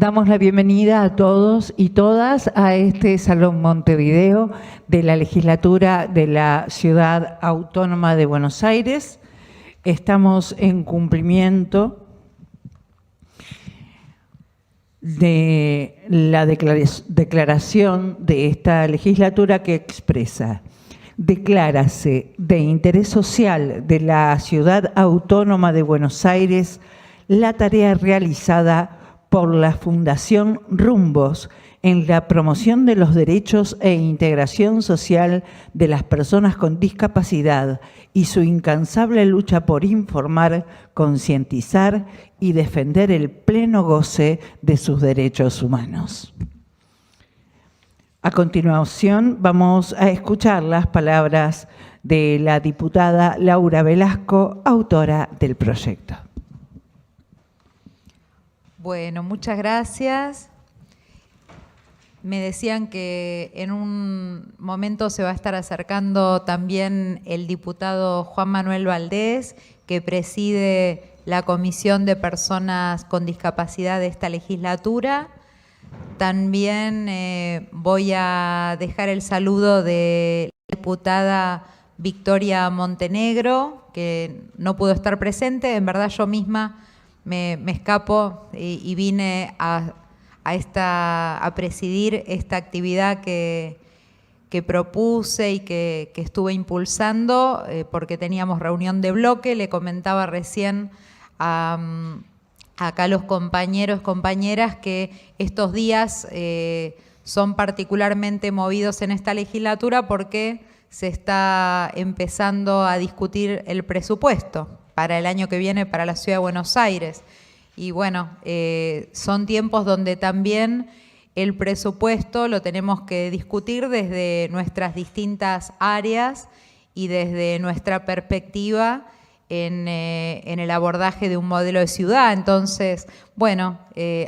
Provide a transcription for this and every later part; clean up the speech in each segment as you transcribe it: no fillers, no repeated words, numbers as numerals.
Damos la bienvenida a todos y todas a este Salón Montevideo de la Legislatura de la Ciudad Autónoma de Buenos Aires. Estamos en cumplimiento de la declaración de esta legislatura que expresa: declárase de interés social de la Ciudad Autónoma de Buenos Aires la tarea realizada por la Fundación Rumbos en la promoción de los derechos e integración social de las personas con discapacidad y su incansable lucha por informar, concientizar y defender el pleno goce de sus derechos humanos. A continuación vamos a escuchar las palabras de la diputada Laura Velasco, autora del proyecto. Bueno, muchas gracias. Me decían que en un momento se va a estar acercando también el diputado Juan Manuel Valdés, que preside la Comisión de Personas con Discapacidad de esta legislatura. También voy a dejar el saludo de la diputada Victoria Montenegro, que no pudo estar presente. En verdad yo misma me escapo y vine a presidir esta actividad que propuse y que estuve impulsando porque teníamos reunión de bloque. Le comentaba recién acá a los compañeros, compañeras, que estos días son particularmente movidos en esta legislatura porque se está empezando a discutir el presupuesto para el año que viene para la Ciudad de Buenos Aires. Y bueno, son tiempos donde también el presupuesto lo tenemos que discutir desde nuestras distintas áreas y desde nuestra perspectiva en el abordaje de un modelo de ciudad. Entonces, bueno,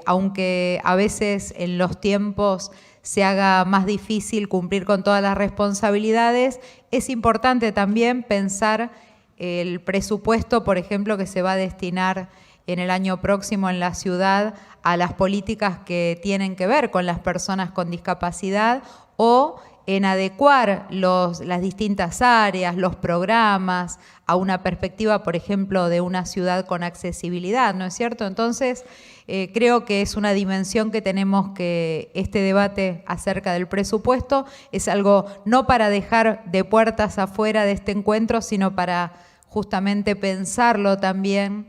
aunque a veces en los tiempos se haga más difícil cumplir con todas las responsabilidades, es importante también pensar el presupuesto, por ejemplo, que se va a destinar en el año próximo en la ciudad a las políticas que tienen que ver con las personas con discapacidad o en adecuar las distintas áreas, los programas, a una perspectiva, por ejemplo, de una ciudad con accesibilidad, ¿no es cierto? Entonces, creo que es una dimensión que tenemos que, este debate acerca del presupuesto, es algo no para dejar de puertas afuera de este encuentro, sino para justamente pensarlo también,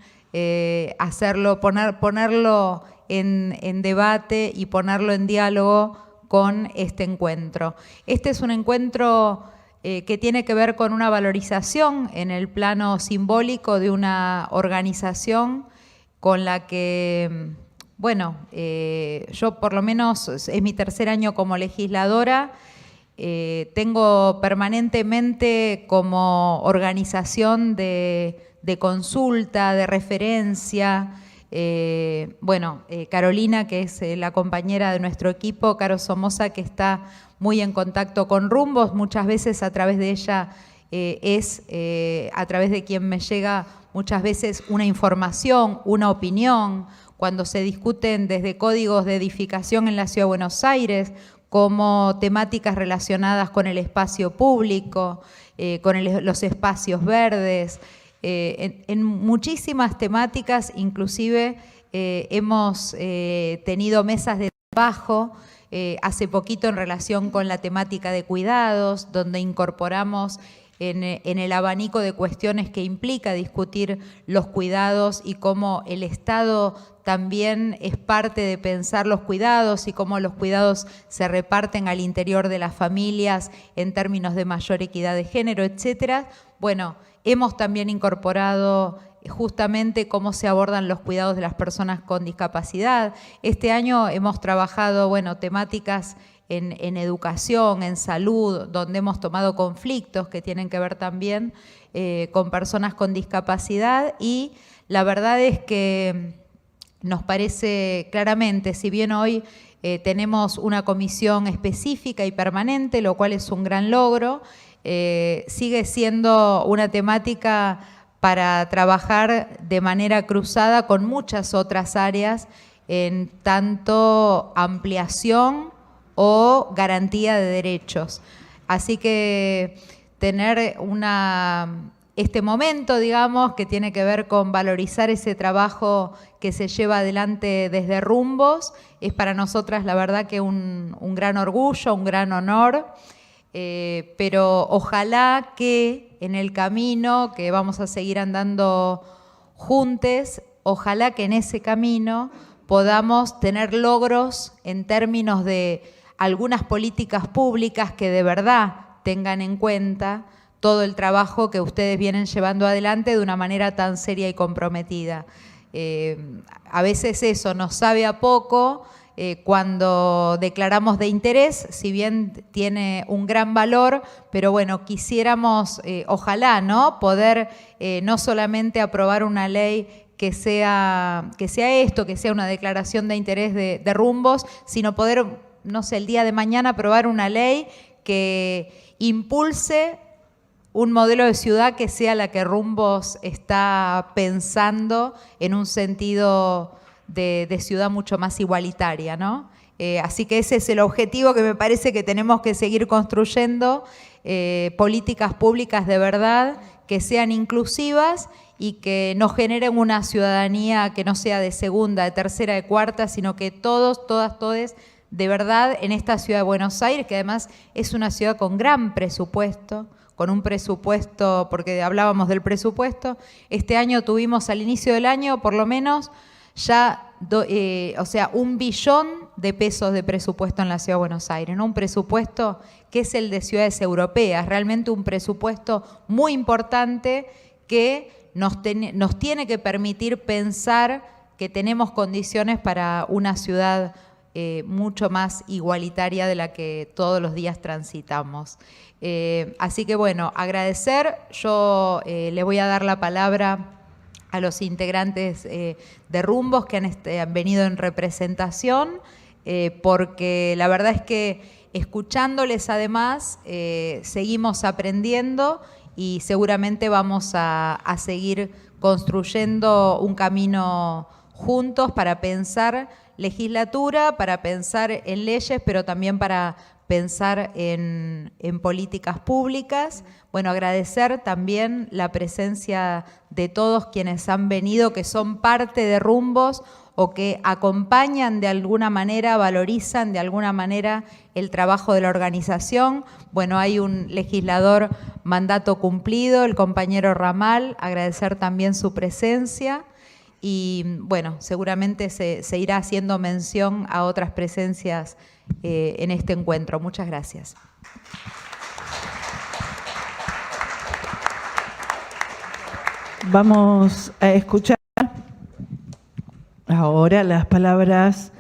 hacerlo, ponerlo en debate y ponerlo en diálogo con este encuentro. Este es un encuentro que tiene que ver con una valorización en el plano simbólico de una organización con la que, bueno, yo por lo menos es mi tercer año como legisladora, tengo permanentemente como organización de consulta, de referencia. Carolina, que es la compañera de nuestro equipo, Caro Somoza, que está muy en contacto con Rumbos, muchas veces a través de ella a través de quien me llega muchas veces una información, una opinión, cuando se discuten desde códigos de edificación en la Ciudad de Buenos Aires, como temáticas relacionadas con el espacio público, con los espacios verdes, en muchísimas temáticas. Inclusive hemos tenido mesas de trabajo hace poquito en relación con la temática de cuidados, donde incorporamos en el abanico de cuestiones que implica discutir los cuidados y cómo el Estado también es parte de pensar los cuidados y cómo los cuidados se reparten al interior de las familias en términos de mayor equidad de género, etcétera. Bueno, hemos también incorporado justamente cómo se abordan los cuidados de las personas con discapacidad. Este año hemos trabajado, temáticas en educación, en salud, donde hemos tomado conflictos que tienen que ver también con personas con discapacidad, y la verdad es que nos parece claramente, si bien hoy tenemos una comisión específica y permanente, lo cual es un gran logro, sigue siendo una temática para trabajar de manera cruzada con muchas otras áreas en tanto ampliación o garantía de derechos. Así que tener este momento, digamos, que tiene que ver con valorizar ese trabajo que se lleva adelante desde Rumbos, es para nosotras la verdad que un gran orgullo, un gran honor, pero ojalá que en el camino que vamos a seguir andando juntos, ojalá que en ese camino podamos tener logros en términos de algunas políticas públicas que de verdad tengan en cuenta todo el trabajo que ustedes vienen llevando adelante de una manera tan seria y comprometida. A veces eso nos sabe a poco cuando declaramos de interés, si bien tiene un gran valor, pero bueno, quisiéramos, ojalá, ¿no?, poder no solamente aprobar una ley que sea esto, que sea una declaración de interés de Rumbos, sino poder, no sé, el día de mañana aprobar una ley que impulse un modelo de ciudad que sea la que Rumbos está pensando en un sentido de ciudad mucho más igualitaria, ¿no? Así que ese es el objetivo que me parece que tenemos que seguir construyendo, políticas públicas de verdad que sean inclusivas y que nos generen una ciudadanía que no sea de segunda, de tercera, de cuarta, sino que todos, todas, todes, de verdad, en esta ciudad de Buenos Aires, que además es una ciudad con gran presupuesto, con un presupuesto, porque hablábamos del presupuesto, este año tuvimos al inicio del año por lo menos ya, o sea, 1 billón de pesos de presupuesto en la Ciudad de Buenos Aires, ¿no? Un presupuesto que es el de ciudades europeas, realmente un presupuesto muy importante que nos tiene que permitir pensar que tenemos condiciones para una ciudad mucho más igualitaria de la que todos los días transitamos. Así que bueno, agradecer. Yo le voy a dar la palabra a los integrantes de Rumbos que han venido en representación, porque la verdad es que escuchándoles además seguimos aprendiendo y seguramente vamos a seguir construyendo un camino juntos para pensar legislatura, para pensar en leyes, pero también para pensar en políticas públicas. Bueno, agradecer también la presencia de todos quienes han venido, que son parte de Rumbos o que acompañan de alguna manera, valorizan de alguna manera el trabajo de la organización. Bueno, hay un legislador mandato cumplido, el compañero Ramal, agradecer también su presencia. Y bueno, seguramente se irá haciendo mención a otras presencias en este encuentro. Muchas gracias. Vamos a escuchar ahora las palabras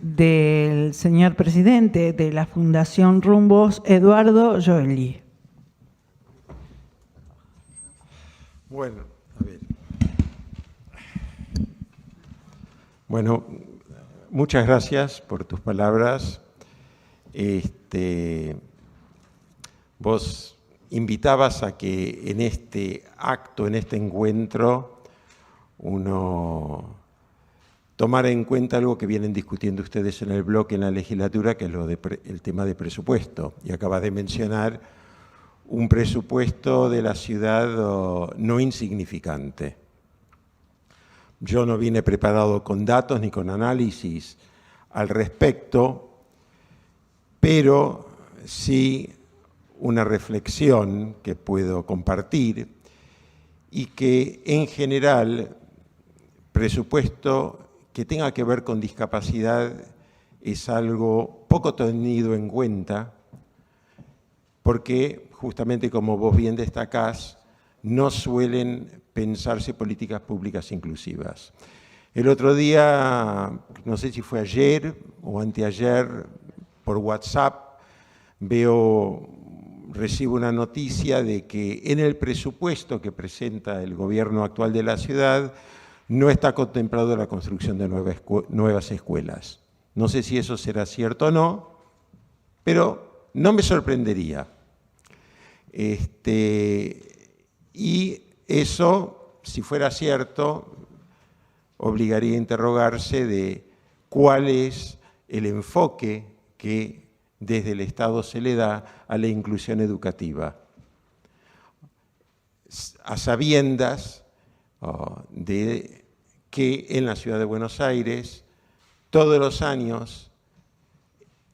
del señor presidente de la Fundación Rumbos, Eduardo Joely. Bueno, a ver. Bueno, muchas gracias por tus palabras. Vos invitabas a que en este acto, en este encuentro, uno tomara en cuenta algo que vienen discutiendo ustedes en el bloque, en la legislatura, que es el tema de presupuesto. Y acabas de mencionar un presupuesto de la ciudad no insignificante. Yo no vine preparado con datos ni con análisis al respecto, pero sí una reflexión que puedo compartir y que en general presupuesto que tenga que ver con discapacidad es algo poco tenido en cuenta porque justamente como vos bien destacás, no suelen pensarse políticas públicas inclusivas. El otro día, no sé si fue ayer o anteayer, por WhatsApp, recibo una noticia de que en el presupuesto que presenta el gobierno actual de la ciudad no está contemplado la construcción de nuevas escuelas. No sé si eso será cierto o no, pero no me sorprendería. Y eso, si fuera cierto, obligaría a interrogarse de cuál es el enfoque que desde el Estado se le da a la inclusión educativa, a sabiendas de que en la ciudad de Buenos Aires todos los años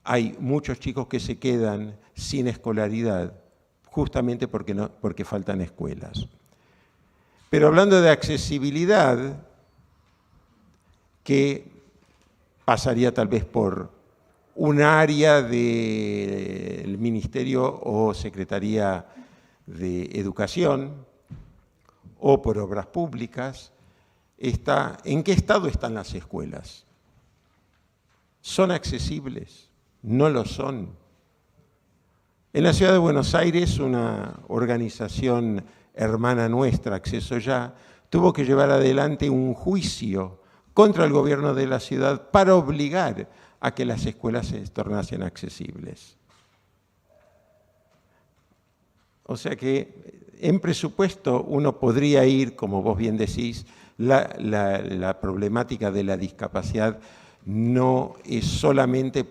hay muchos chicos que se quedan sin escolaridad, justamente porque faltan escuelas. Pero hablando de accesibilidad, que pasaría tal vez por un área del Ministerio o Secretaría de Educación o por obras públicas, ¿en qué estado están las escuelas? ¿Son accesibles? ¿No lo son? En la ciudad de Buenos Aires, una organización hermana nuestra, Acceso Ya, tuvo que llevar adelante un juicio contra el gobierno de la ciudad para obligar a que las escuelas se tornasen accesibles. O sea que en presupuesto uno podría ir, como vos bien decís, la problemática de la discapacidad no es solamente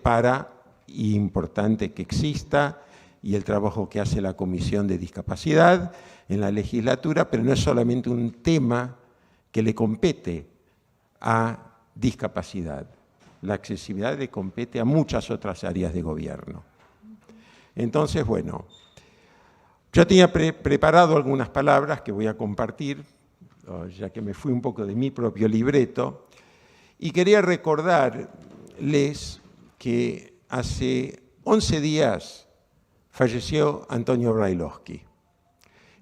y importante que exista, y el trabajo que hace la Comisión de Discapacidad en la legislatura, pero no es solamente un tema que le compete a discapacidad. La accesibilidad le compete a muchas otras áreas de gobierno. Entonces, bueno, yo tenía preparado algunas palabras que voy a compartir, ya que me fui un poco de mi propio libreto, y quería recordarles que hace 11 días falleció Antonio Brailovsky.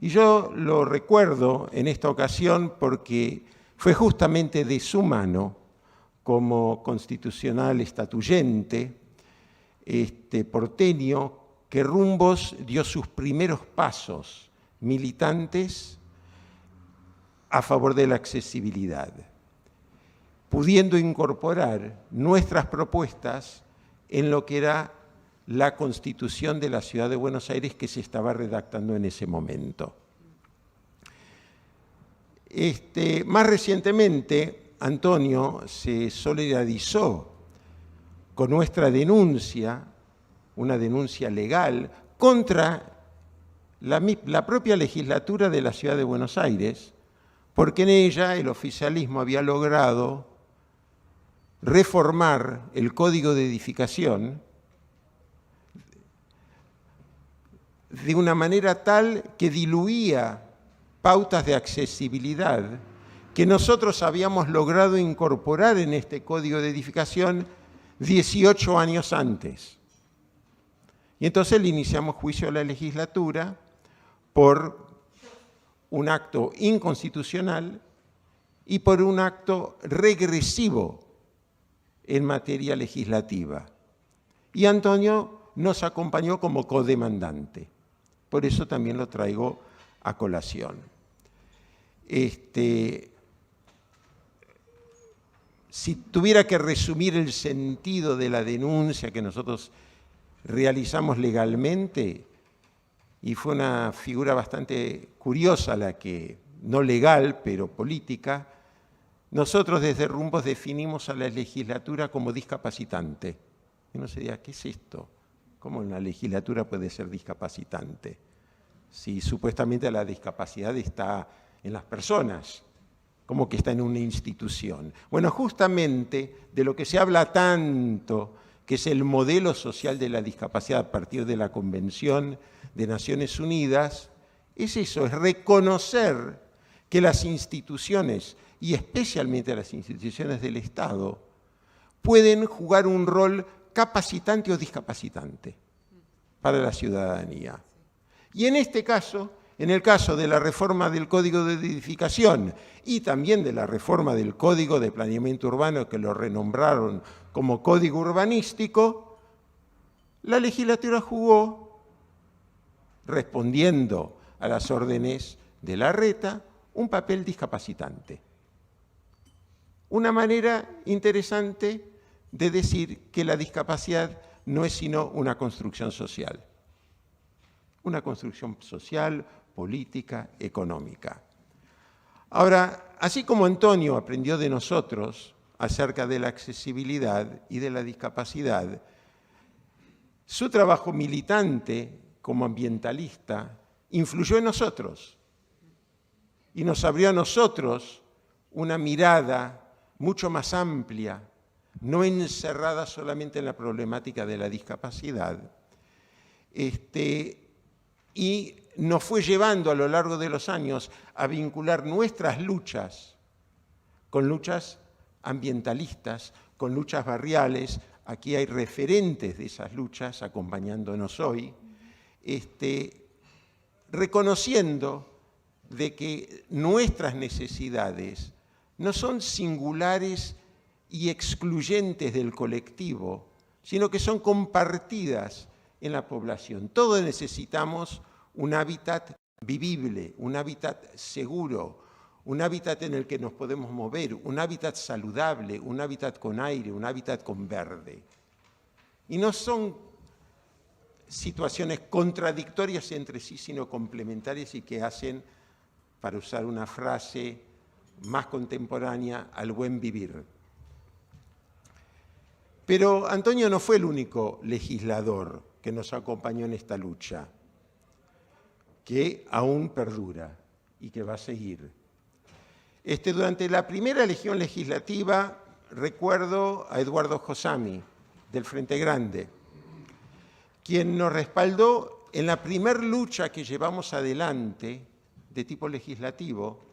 Y yo lo recuerdo en esta ocasión porque fue justamente de su mano, como constitucional estatuyente, porteño, que Rumbos dio sus primeros pasos militantes a favor de la accesibilidad, pudiendo incorporar nuestras propuestas en lo que era la Constitución de la Ciudad de Buenos Aires que se estaba redactando en ese momento. Más recientemente, Antonio se solidarizó con nuestra denuncia, una denuncia legal, contra la propia legislatura de la Ciudad de Buenos Aires, porque en ella el oficialismo había logrado reformar el Código de Edificación de una manera tal que diluía pautas de accesibilidad que nosotros habíamos logrado incorporar en este Código de Edificación 18 años antes. Y entonces le iniciamos juicio a la legislatura por un acto inconstitucional y por un acto regresivo en materia legislativa. Y Antonio nos acompañó como codemandante. Por eso también lo traigo a colación. Si tuviera que resumir el sentido de la denuncia que nosotros realizamos legalmente, y fue una figura bastante curiosa no legal, pero política, nosotros desde Rumbos definimos a la legislatura como discapacitante. Y uno se diría, ¿qué es esto? ¿Cómo una legislatura puede ser discapacitante? Si supuestamente la discapacidad está en las personas, como que está en una institución. Bueno, justamente de lo que se habla tanto, que es el modelo social de la discapacidad a partir de la Convención de Naciones Unidas, es eso, es reconocer que las instituciones, y especialmente las instituciones del Estado, pueden jugar un rol capacitante o discapacitante para la ciudadanía. Y en este caso, en el caso de la reforma del Código de Edificación y también de la reforma del Código de Planeamiento Urbano, que lo renombraron como Código Urbanístico, la legislatura jugó, respondiendo a las órdenes de Larreta, un papel discapacitante. Una manera interesante de decir que la discapacidad no es sino una construcción social. Una construcción social, política, económica. Ahora, así como Antonio aprendió de nosotros acerca de la accesibilidad y de la discapacidad. Su trabajo militante como ambientalista influyó en nosotros y nos abrió a nosotros una mirada mucho más amplia, no encerrada solamente en la problemática de la discapacidad. Y nos fue llevando a lo largo de los años a vincular nuestras luchas con luchas ambientalistas, con luchas barriales. Aquí hay referentes de esas luchas acompañándonos hoy, reconociendo de que nuestras necesidades no son singulares y excluyentes del colectivo, sino que son compartidas en la población. Todos necesitamos un hábitat vivible, un hábitat seguro, un hábitat en el que nos podemos mover, un hábitat saludable, un hábitat con aire, un hábitat con verde. Y no son situaciones contradictorias entre sí, sino complementarias y que hacen, para usar una frase más contemporánea, al buen vivir. Pero Antonio no fue el único legislador que nos acompañó en esta lucha, que aún perdura y que va a seguir. Durante la primera elección legislativa, recuerdo a Eduardo Josami, del Frente Grande, quien nos respaldó en la primer lucha que llevamos adelante de tipo legislativo,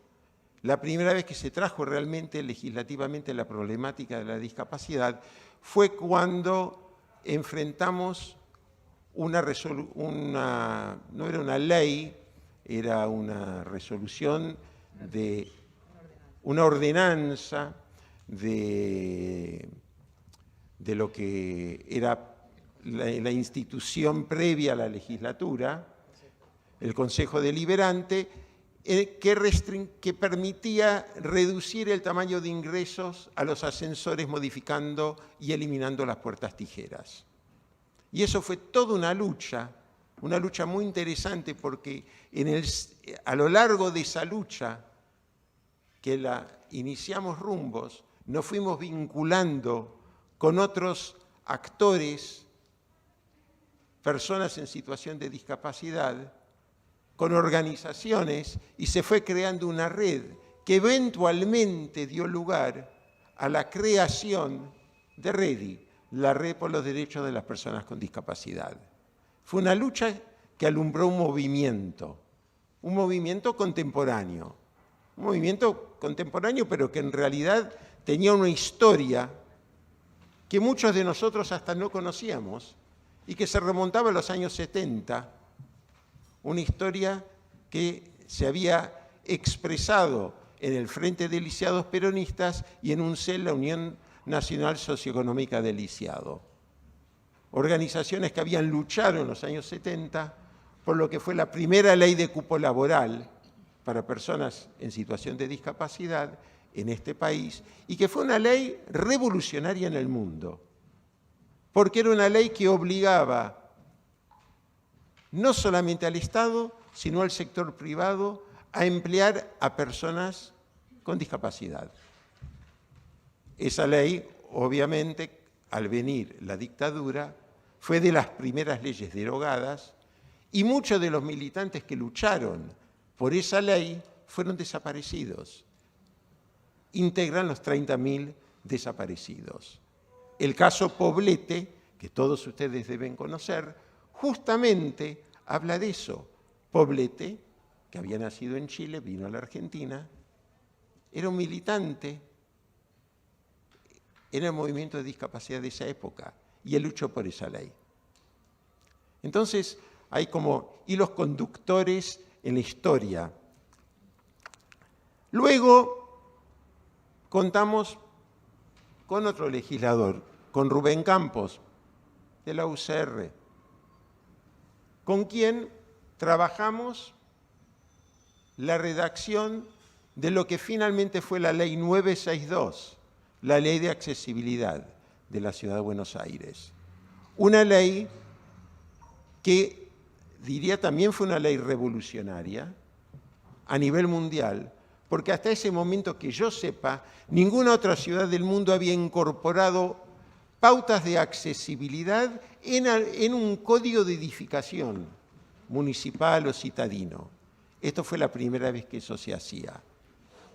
la primera vez que se trajo realmente legislativamente la problemática de la discapacidad, fue cuando enfrentamos no era una ley, era una resolución de una ordenanza de lo que era la institución previa a la legislatura, el Consejo Deliberante, que permitía reducir el tamaño de ingresos a los ascensores modificando y eliminando las puertas tijeras. Y eso fue toda una lucha muy interesante porque a lo largo de esa lucha que la iniciamos rumbos, nos fuimos vinculando con otros actores, personas en situación de discapacidad, con organizaciones, y se fue creando una red que eventualmente dio lugar a la creación de REDI, la Red por los Derechos de las Personas con Discapacidad. Fue una lucha que alumbró un movimiento contemporáneo, pero que en realidad tenía una historia que muchos de nosotros hasta no conocíamos y que se remontaba a los años 70, una historia que se había expresado en el Frente de Lisiados Peronistas y en UNCEL, la Unión Nacional Socioeconómica del Lisiado. Organizaciones que habían luchado en los años 70 por lo que fue la primera ley de cupo laboral para personas en situación de discapacidad en este país, y que fue una ley revolucionaria en el mundo, porque era una ley que obligaba no solamente al Estado, sino al sector privado a emplear a personas con discapacidad. Esa ley, obviamente, al venir la dictadura, fue de las primeras leyes derogadas, y muchos de los militantes que lucharon por esa ley fueron desaparecidos. Integran los 30.000 desaparecidos. El caso Poblete, que todos ustedes deben conocer, justamente habla de eso. Poblete, que había nacido en Chile, vino a la Argentina, era un militante en el movimiento de discapacidad de esa época, y él luchó por esa ley. Entonces, hay como hilos conductores en la historia. Luego, contamos con otro legislador, con Rubén Campos, de la UCR, con quien trabajamos la redacción de lo que finalmente fue la Ley 962, la Ley de Accesibilidad de la Ciudad de Buenos Aires. Una ley que, diría, también fue una ley revolucionaria a nivel mundial, porque hasta ese momento que yo sepa, ninguna otra ciudad del mundo había incorporado pautas de accesibilidad en un código de edificación municipal o citadino. Esto fue la primera vez que eso se hacía.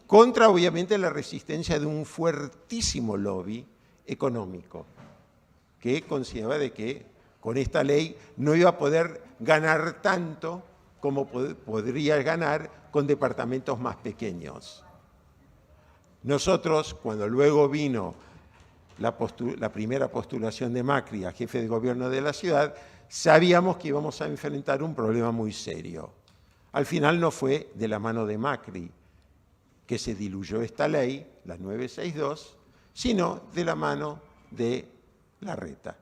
Contra, obviamente, la resistencia de un fuertísimo lobby económico, que consideraba de que con esta ley no iba a poder ganar tanto como podría ganar con departamentos más pequeños. Nosotros, cuando luego vino la primera postulación de Macri a jefe de gobierno de la ciudad, sabíamos que íbamos a enfrentar un problema muy serio. Al final no fue de la mano de Macri que se diluyó esta ley, la 962, sino de la mano de Larreta.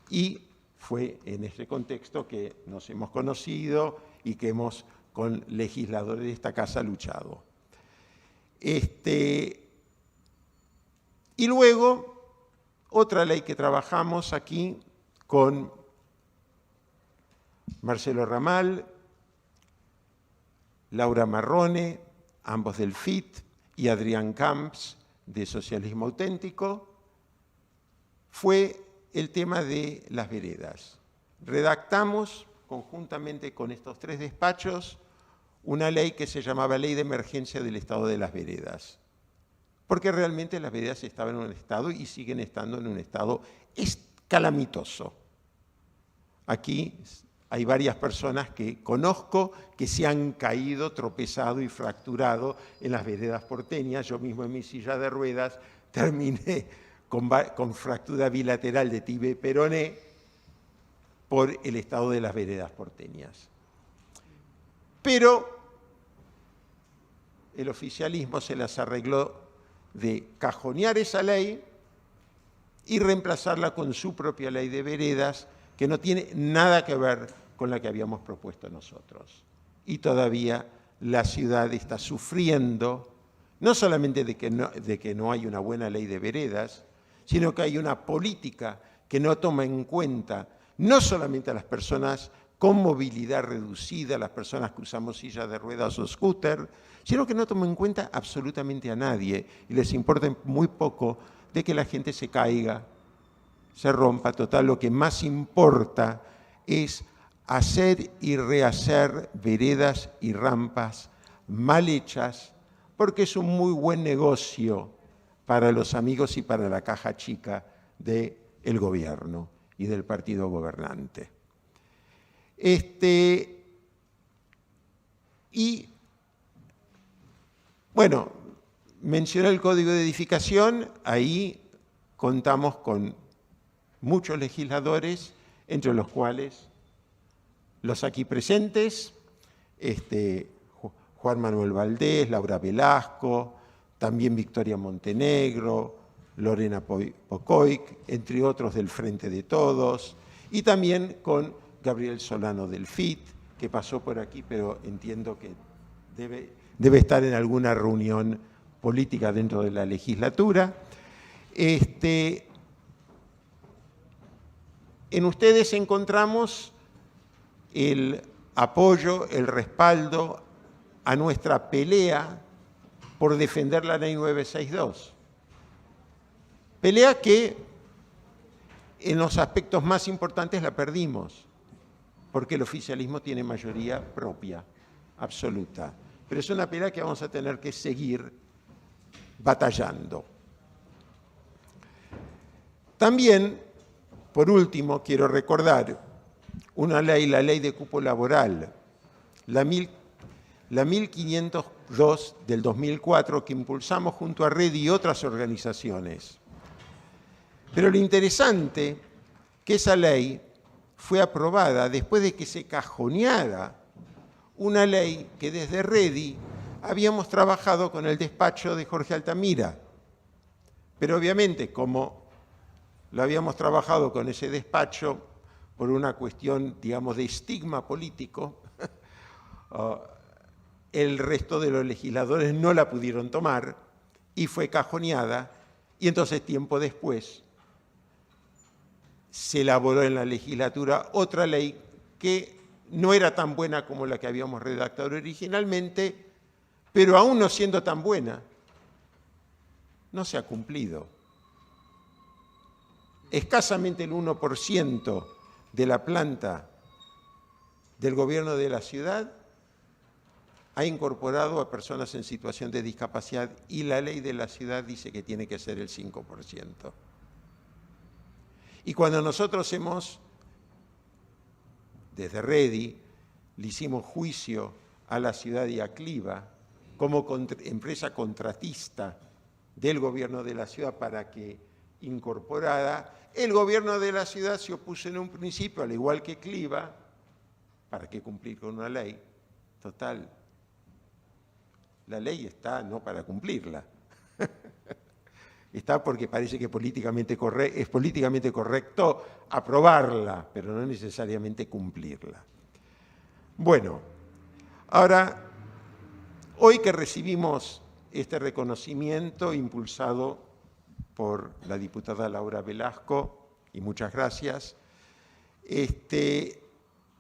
Y fue en este contexto que nos hemos conocido y que hemos, con legisladores de esta casa, luchado. Y luego, otra ley que trabajamos aquí con Marcelo Ramal, Laura Marrone, ambos del FIT, y Adrián Camps, de Socialismo Auténtico, fue el tema de las veredas. Redactamos, conjuntamente con estos tres despachos, una ley que se llamaba Ley de Emergencia del Estado de las Veredas, porque realmente las veredas estaban en un estado y siguen estando en un estado calamitoso. Aquí hay varias personas que conozco que se han caído, tropezado y fracturado en las veredas porteñas. Yo mismo en mi silla de ruedas terminé con fractura bilateral de tibia y peroné por el estado de las veredas porteñas. Pero el oficialismo se las arregló de cajonear esa ley y reemplazarla con su propia ley de veredas, que no tiene nada que ver con la que habíamos propuesto nosotros. Y todavía la ciudad está sufriendo, no solamente de que no hay una buena ley de veredas, sino que hay una política que no toma en cuenta no solamente a las personas con movilidad reducida, las personas que usamos sillas de ruedas o scooter, sino que no toma en cuenta absolutamente a nadie y les importa muy poco de que la gente se caiga, se rompa. Total, lo que más importa es hacer y rehacer veredas y rampas mal hechas, porque es un muy buen negocio para los amigos y para la caja chica del gobierno y del partido gobernante. Y, bueno, mencioné el Código de Edificación, ahí contamos con muchos legisladores, entre los cuales los aquí presentes, Juan Manuel Valdés, Laura Velasco, también Victoria Montenegro, Lorena Pocoic, entre otros del Frente de Todos, y también con Gabriel Solano del FIT, que pasó por aquí, pero entiendo que debe estar en alguna reunión política dentro de la legislatura. En ustedes encontramos el apoyo, el respaldo a nuestra pelea por defender la Ley 962. Pelea que en los aspectos más importantes la perdimos, porque el oficialismo tiene mayoría propia, absoluta. Pero es una pelea que vamos a tener que seguir batallando. También, por último, quiero recordar una ley, la ley de cupo laboral, la 1502 del 2004, que impulsamos junto a Red y otras organizaciones. Pero lo interesante que esa ley fue aprobada después de que se cajoneara una ley que desde Redi habíamos trabajado con el despacho de Jorge Altamira. Pero obviamente, como lo habíamos trabajado con ese despacho por una cuestión, digamos, de estigma político, el resto de los legisladores no la pudieron tomar y fue cajoneada, y entonces tiempo después se elaboró en la legislatura otra ley que no era tan buena como la que habíamos redactado originalmente, pero aún no siendo tan buena, no se ha cumplido. Escasamente el 1% de la planta del gobierno de la ciudad ha incorporado a personas en situación de discapacidad y la ley de la ciudad dice que tiene que ser el 5%. Y cuando nosotros desde Redi, le hicimos juicio a la ciudad y a Cliva como empresa contratista del gobierno de la ciudad para que incorporara, el gobierno de la ciudad se opuso en un principio, al igual que Cliva, ¿para qué cumplir con una ley? Total, la ley está no para cumplirla, está porque parece que es políticamente correcto aprobarla, pero no necesariamente cumplirla. Bueno, ahora, hoy que recibimos este reconocimiento impulsado por la diputada Laura Velasco, y muchas gracias,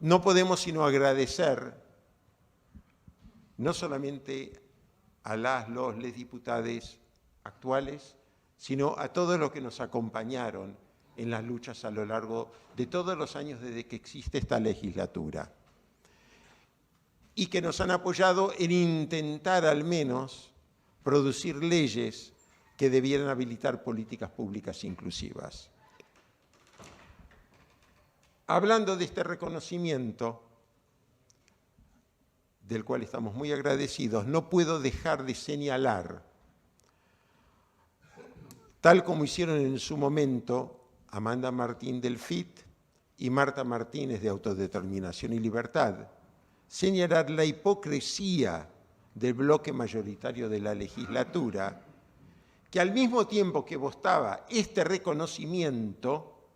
no podemos sino agradecer no solamente a los diputados actuales, sino a todos los que nos acompañaron en las luchas a lo largo de todos los años desde que existe esta legislatura y que nos han apoyado en intentar al menos producir leyes que debieran habilitar políticas públicas inclusivas. Hablando de este reconocimiento, del cual estamos muy agradecidos, no puedo dejar de señalar, tal como hicieron en su momento Amanda Martín del FIT y Marta Martínez de Autodeterminación y Libertad, señalar la hipocresía del bloque mayoritario de la legislatura, que al mismo tiempo que votaba este reconocimiento,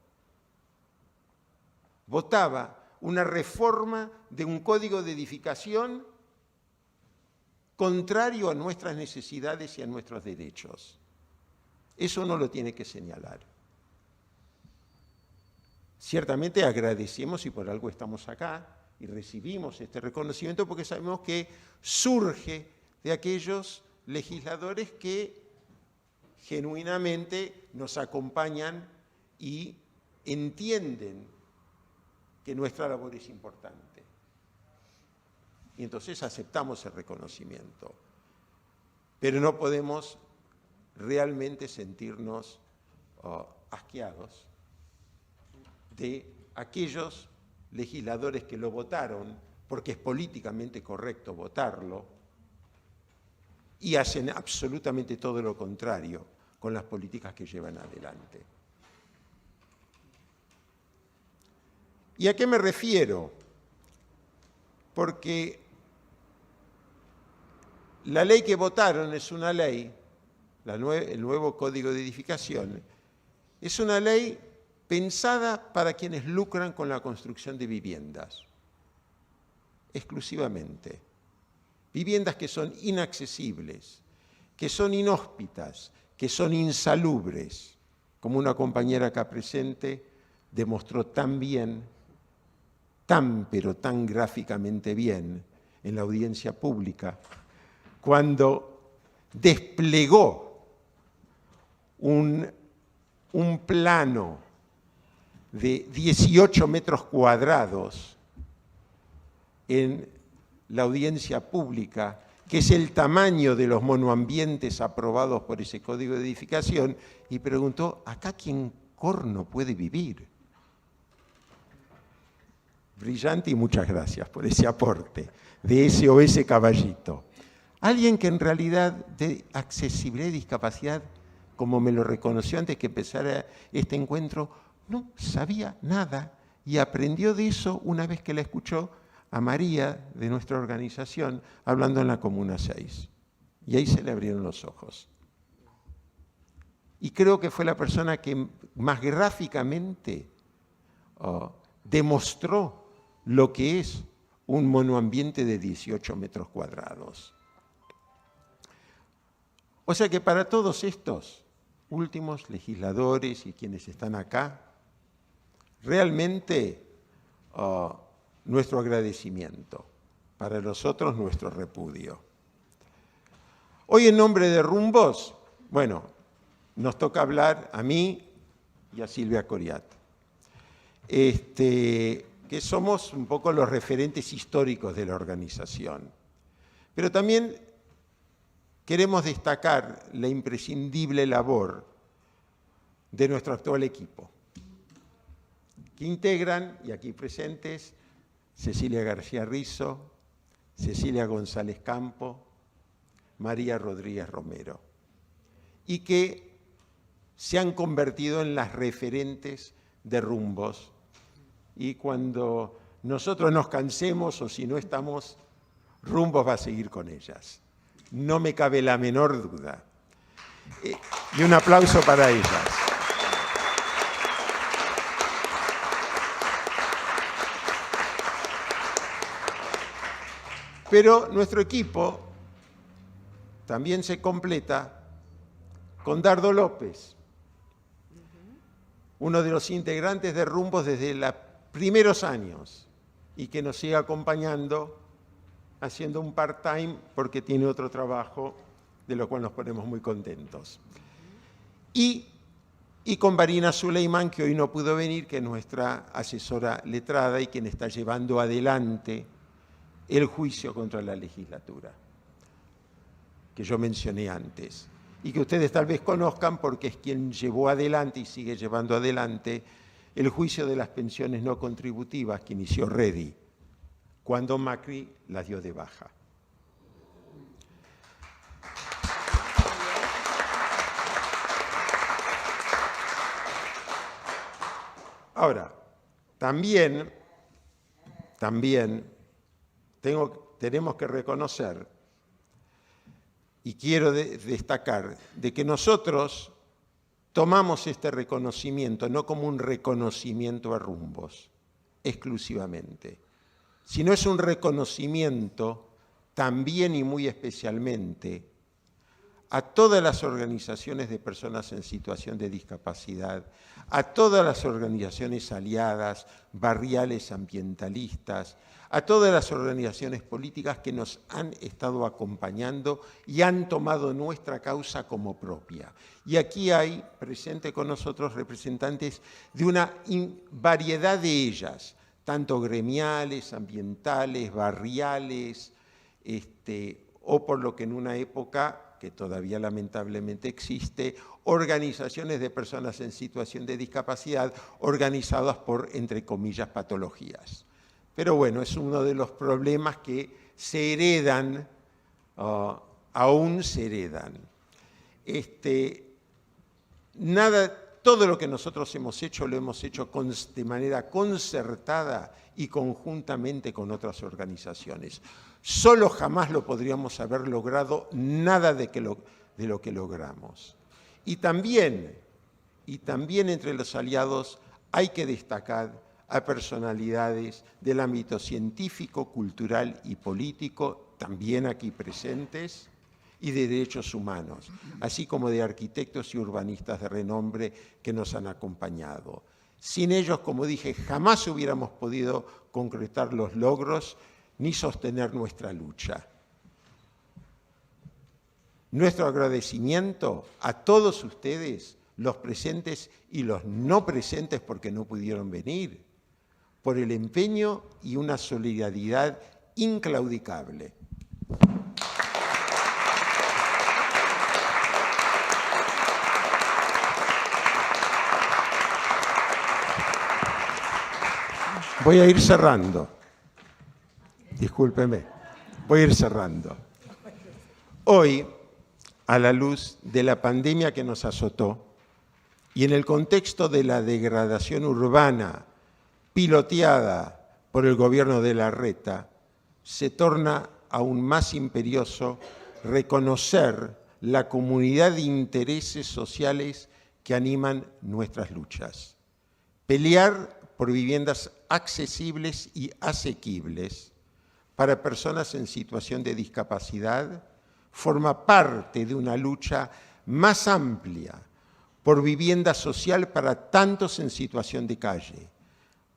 votaba una reforma de un código de edificación contrario a nuestras necesidades y a nuestros derechos. Eso no lo tiene que señalar. Ciertamente agradecemos y por algo estamos acá y recibimos este reconocimiento porque sabemos que surge de aquellos legisladores que genuinamente nos acompañan y entienden que nuestra labor es importante. Y entonces aceptamos el reconocimiento. Pero no podemos realmente sentirnos asqueados de aquellos legisladores que lo votaron, porque es políticamente correcto votarlo, y hacen absolutamente todo lo contrario con las políticas que llevan adelante. ¿Y a qué me refiero? Porque la ley que votaron es una ley, el nuevo Código de Edificación, es una ley pensada para quienes lucran con la construcción de viviendas, exclusivamente. Viviendas que son inaccesibles, que son inhóspitas, que son insalubres, como una compañera acá presente demostró tan bien, pero tan gráficamente bien en la audiencia pública, cuando desplegó un plano de 18 metros cuadrados en la audiencia pública, que es el tamaño de los monoambientes aprobados por ese Código de Edificación, y preguntó, ¿acá quién corno puede vivir? Brillante y muchas gracias por ese aporte de ese o ese caballito. Alguien que en realidad de accesibilidad y discapacidad, como me lo reconoció antes que empezara este encuentro, no sabía nada y aprendió de eso una vez que la escuchó a María de nuestra organización hablando en la Comuna 6. Y ahí se le abrieron los ojos. Y creo que fue la persona que más gráficamente demostró lo que es un monoambiente de 18 metros cuadrados. O sea que para todos estos últimos legisladores y quienes están acá, realmente nuestro agradecimiento, para nosotros nuestro repudio. Hoy en nombre de Rumbos, bueno, nos toca hablar a mí y a Silvia Coriat, que somos un poco los referentes históricos de la organización. Pero también queremos destacar la imprescindible labor de nuestro actual equipo, que integran, y aquí presentes, Cecilia García Rizzo, Cecilia González Campo, María Rodríguez Romero, y que se han convertido en las referentes de Rumbos. Y cuando nosotros nos cansemos o si no estamos, Rumbos va a seguir con ellas. No me cabe la menor duda. Y un aplauso para ellas. Pero nuestro equipo también se completa con Dardo López, uno de los integrantes de Rumbos desde los primeros años y que nos sigue acompañando haciendo un part-time porque tiene otro trabajo, de lo cual nos ponemos muy contentos. Y con Marina Suleiman, que hoy no pudo venir, que es nuestra asesora letrada y quien está llevando adelante el juicio contra la legislatura, que yo mencioné antes, y que ustedes tal vez conozcan porque es quien llevó adelante y sigue llevando adelante el juicio de las pensiones no contributivas que inició Redi, cuando Macri las dio de baja. Ahora, también tenemos que reconocer, y quiero destacar, de que nosotros tomamos este reconocimiento no como un reconocimiento a Rumbos exclusivamente, sino es un reconocimiento también y muy especialmente a todas las organizaciones de personas en situación de discapacidad, a todas las organizaciones aliadas, barriales, ambientalistas, a todas las organizaciones políticas que nos han estado acompañando y han tomado nuestra causa como propia. Y aquí hay presente con nosotros representantes de una variedad de ellas, tanto gremiales, ambientales, barriales, o por lo que en una época que todavía lamentablemente existe, organizaciones de personas en situación de discapacidad organizadas por, entre comillas, patologías. Pero bueno, es uno de los problemas que se heredan, aún se heredan. Todo lo que nosotros hemos hecho, lo hemos hecho de manera concertada y conjuntamente con otras organizaciones. Solo jamás lo podríamos haber logrado nada de lo que logramos. Y también entre los aliados hay que destacar a personalidades del ámbito científico, cultural y político, también aquí presentes, y de derechos humanos, así como de arquitectos y urbanistas de renombre que nos han acompañado. Sin ellos, como dije, jamás hubiéramos podido concretar los logros ni sostener nuestra lucha. Nuestro agradecimiento a todos ustedes, los presentes y los no presentes porque no pudieron venir, por el empeño y una solidaridad inclaudicable. Voy a ir cerrando. Discúlpeme, voy a ir cerrando. Hoy, a la luz de la pandemia que nos azotó y en el contexto de la degradación urbana piloteada por el gobierno de Larreta, se torna aún más imperioso reconocer la comunidad de intereses sociales que animan nuestras luchas. Pelear por viviendas accesibles y asequibles para personas en situación de discapacidad forma parte de una lucha más amplia por vivienda social para tantos en situación de calle,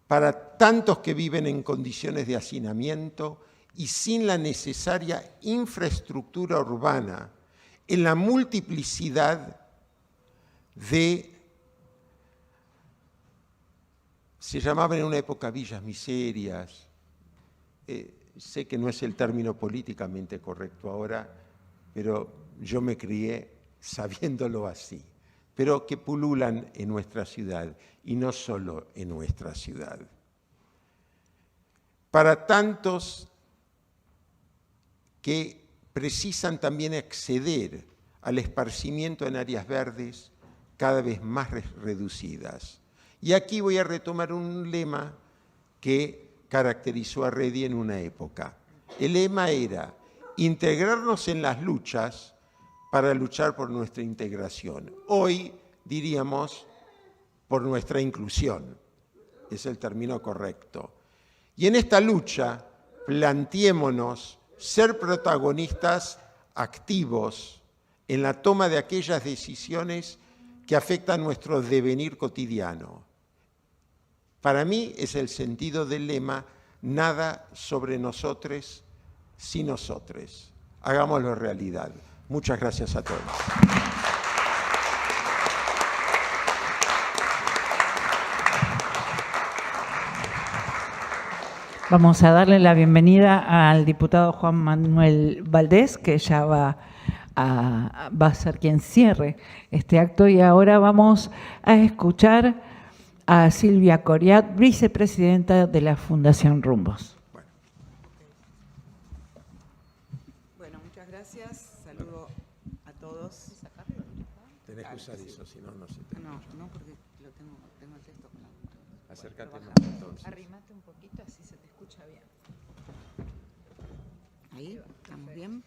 para tantos que viven en condiciones de hacinamiento y sin la necesaria infraestructura urbana en la multiplicidad de, se llamaban en una época villas miserias, sé que no es el término políticamente correcto ahora, pero yo me crié sabiéndolo así, pero que pululan en nuestra ciudad, y no solo en nuestra ciudad. Para tantos que precisan también acceder al esparcimiento en áreas verdes cada vez más reducidas. Y aquí voy a retomar un lema que caracterizó a Redi en una época. El lema era integrarnos en las luchas para luchar por nuestra integración. Hoy diríamos por nuestra inclusión, es el término correcto. Y en esta lucha planteémonos ser protagonistas activos en la toma de aquellas decisiones que afectan nuestro devenir cotidiano. Para mí es el sentido del lema, nada sobre nosotros, sin nosotros. Hagámoslo realidad. Muchas gracias a todos. Vamos a darle la bienvenida al diputado Juan Manuel Valdés, que ya va a ser quien cierre este acto. Y ahora vamos a escuchar a Silvia Coriat, vicepresidenta de la Fundación Rumbos. Bueno, muchas gracias. Saludo a todos. Tenés que usar eso, si no, no se te No, porque tengo el texto con la... Acércate más entonces. Arrímate un poquito, así se te escucha bien. Ahí, ¿estamos bien?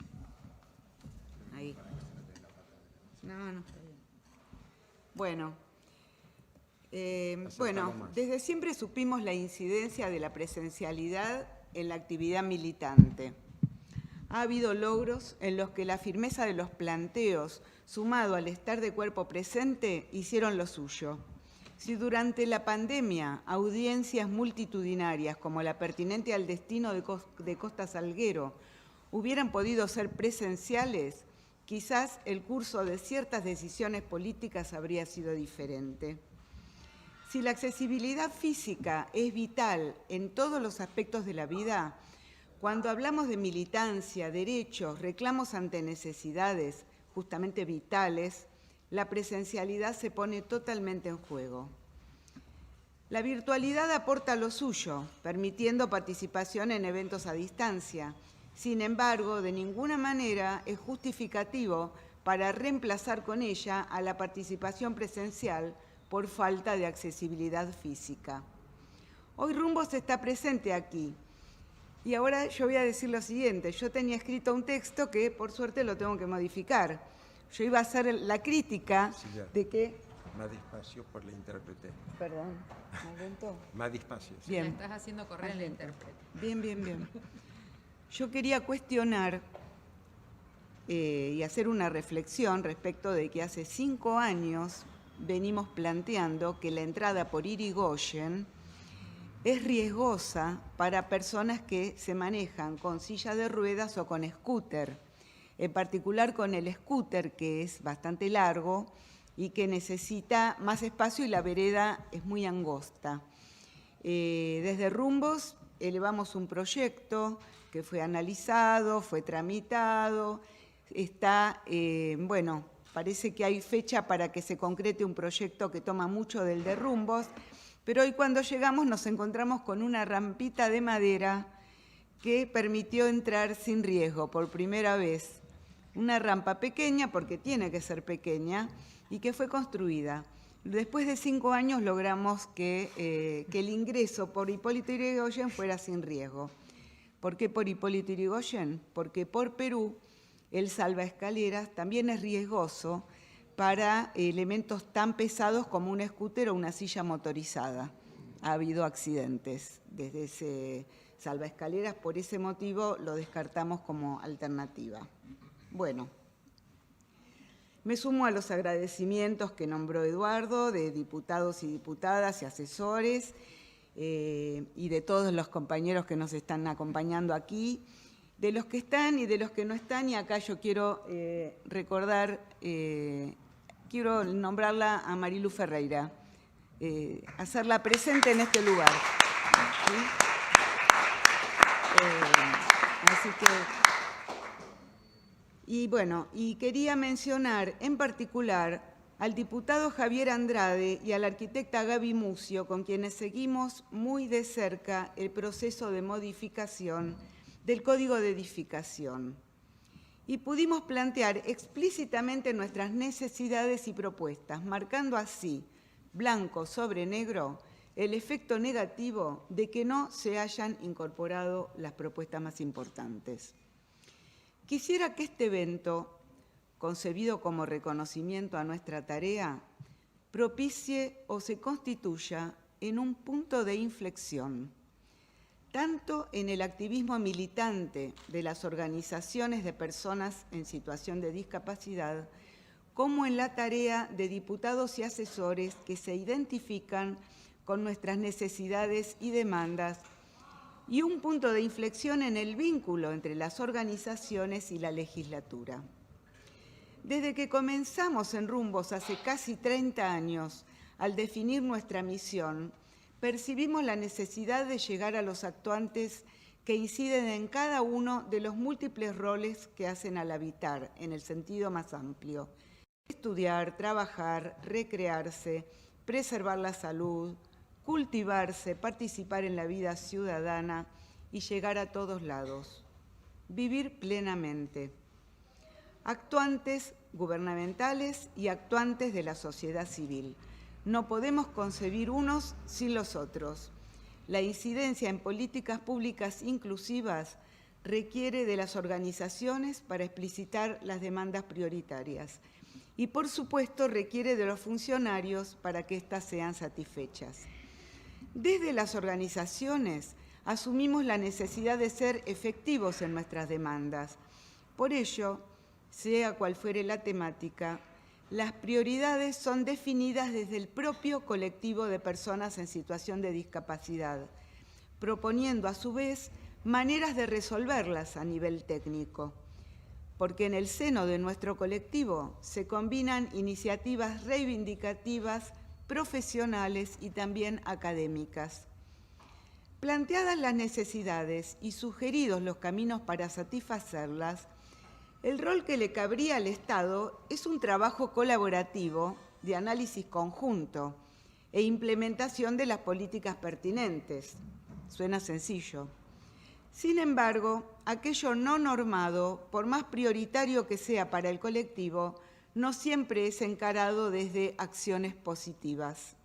Ahí. No, está bien. Bueno, desde siempre supimos la incidencia de la presencialidad en la actividad militante. Ha habido logros en los que la firmeza de los planteos, sumado al estar de cuerpo presente, hicieron lo suyo. Si durante la pandemia audiencias multitudinarias como la pertinente al destino de Costa Salguero hubieran podido ser presenciales, quizás el curso de ciertas decisiones políticas habría sido diferente. Si la accesibilidad física es vital en todos los aspectos de la vida, cuando hablamos de militancia, derechos, reclamos ante necesidades justamente vitales, la presencialidad se pone totalmente en juego. La virtualidad aporta lo suyo, permitiendo participación en eventos a distancia. Sin embargo, de ninguna manera es justificativo para reemplazar con ella a la participación presencial por falta de accesibilidad física. Hoy Rumbos está presente aquí. Y ahora yo voy a decir lo siguiente. Yo tenía escrito un texto que, por suerte, lo tengo que modificar. Yo iba a hacer la crítica de que... Más despacio por la intérprete. Perdón, ¿me lento? Más despacio. Sí. Bien. Estás haciendo correr la intérprete. Bien. Yo quería cuestionar y hacer una reflexión respecto de que hace 5 años venimos planteando que la entrada por Irigoyen es riesgosa para personas que se manejan con silla de ruedas o con scooter, en particular con el scooter, que es bastante largo y que necesita más espacio y la vereda es muy angosta. Desde Rumbos elevamos un proyecto que fue analizado, fue tramitado, parece que hay fecha para que se concrete un proyecto que toma mucho del de Rumbos, pero hoy cuando llegamos nos encontramos con una rampita de madera que permitió entrar sin riesgo por primera vez. Una rampa pequeña, porque tiene que ser pequeña, y que fue construida. Después de 5 años logramos que el ingreso por Hipólito Yrigoyen fuera sin riesgo. ¿Por qué por Hipólito Yrigoyen? Porque por Perú el salvaescaleras también es riesgoso para elementos tan pesados como un scooter o una silla motorizada. Ha habido accidentes desde ese salvaescaleras, por ese motivo lo descartamos como alternativa. Bueno, me sumo a los agradecimientos que nombró Eduardo, de diputados y diputadas y asesores, y de todos los compañeros que nos están acompañando aquí. de los que están y de los que no están, y acá yo quiero quiero nombrarla a Marilu Ferreira, hacerla presente en este lugar. ¿Sí? Así que, y bueno, y quería mencionar en particular al diputado Javier Andrade y a la arquitecta Gaby Mucio, con quienes seguimos muy de cerca el proceso de modificación del Código de Edificación. Y pudimos plantear explícitamente nuestras necesidades y propuestas, marcando así, blanco sobre negro, el efecto negativo de que no se hayan incorporado las propuestas más importantes. Quisiera que este evento, concebido como reconocimiento a nuestra tarea, propicie o se constituya en un punto de inflexión, tanto en el activismo militante de las organizaciones de personas en situación de discapacidad, como en la tarea de diputados y asesores que se identifican con nuestras necesidades y demandas, y un punto de inflexión en el vínculo entre las organizaciones y la legislatura. Desde que comenzamos en Rumbos hace casi 30 años, al definir nuestra misión, percibimos la necesidad de llegar a los actuantes que inciden en cada uno de los múltiples roles que hacen al habitar, en el sentido más amplio: estudiar, trabajar, recrearse, preservar la salud, cultivarse, participar en la vida ciudadana y llegar a todos lados. Vivir plenamente. Actuantes gubernamentales y actuantes de la sociedad civil. No podemos concebir unos sin los otros. La incidencia en políticas públicas inclusivas requiere de las organizaciones para explicitar las demandas prioritarias y, por supuesto, requiere de los funcionarios para que éstas sean satisfechas. Desde las organizaciones asumimos la necesidad de ser efectivos en nuestras demandas. Por ello, sea cual fuere la temática, las prioridades son definidas desde el propio colectivo de personas en situación de discapacidad, proponiendo a su vez maneras de resolverlas a nivel técnico, porque en el seno de nuestro colectivo se combinan iniciativas reivindicativas, profesionales y también académicas. Planteadas las necesidades y sugeridos los caminos para satisfacerlas, el rol que le cabría al Estado es un trabajo colaborativo de análisis conjunto e implementación de las políticas pertinentes. Suena sencillo. Sin embargo, aquello no normado, por más prioritario que sea para el colectivo, no siempre es encarado desde acciones positivas.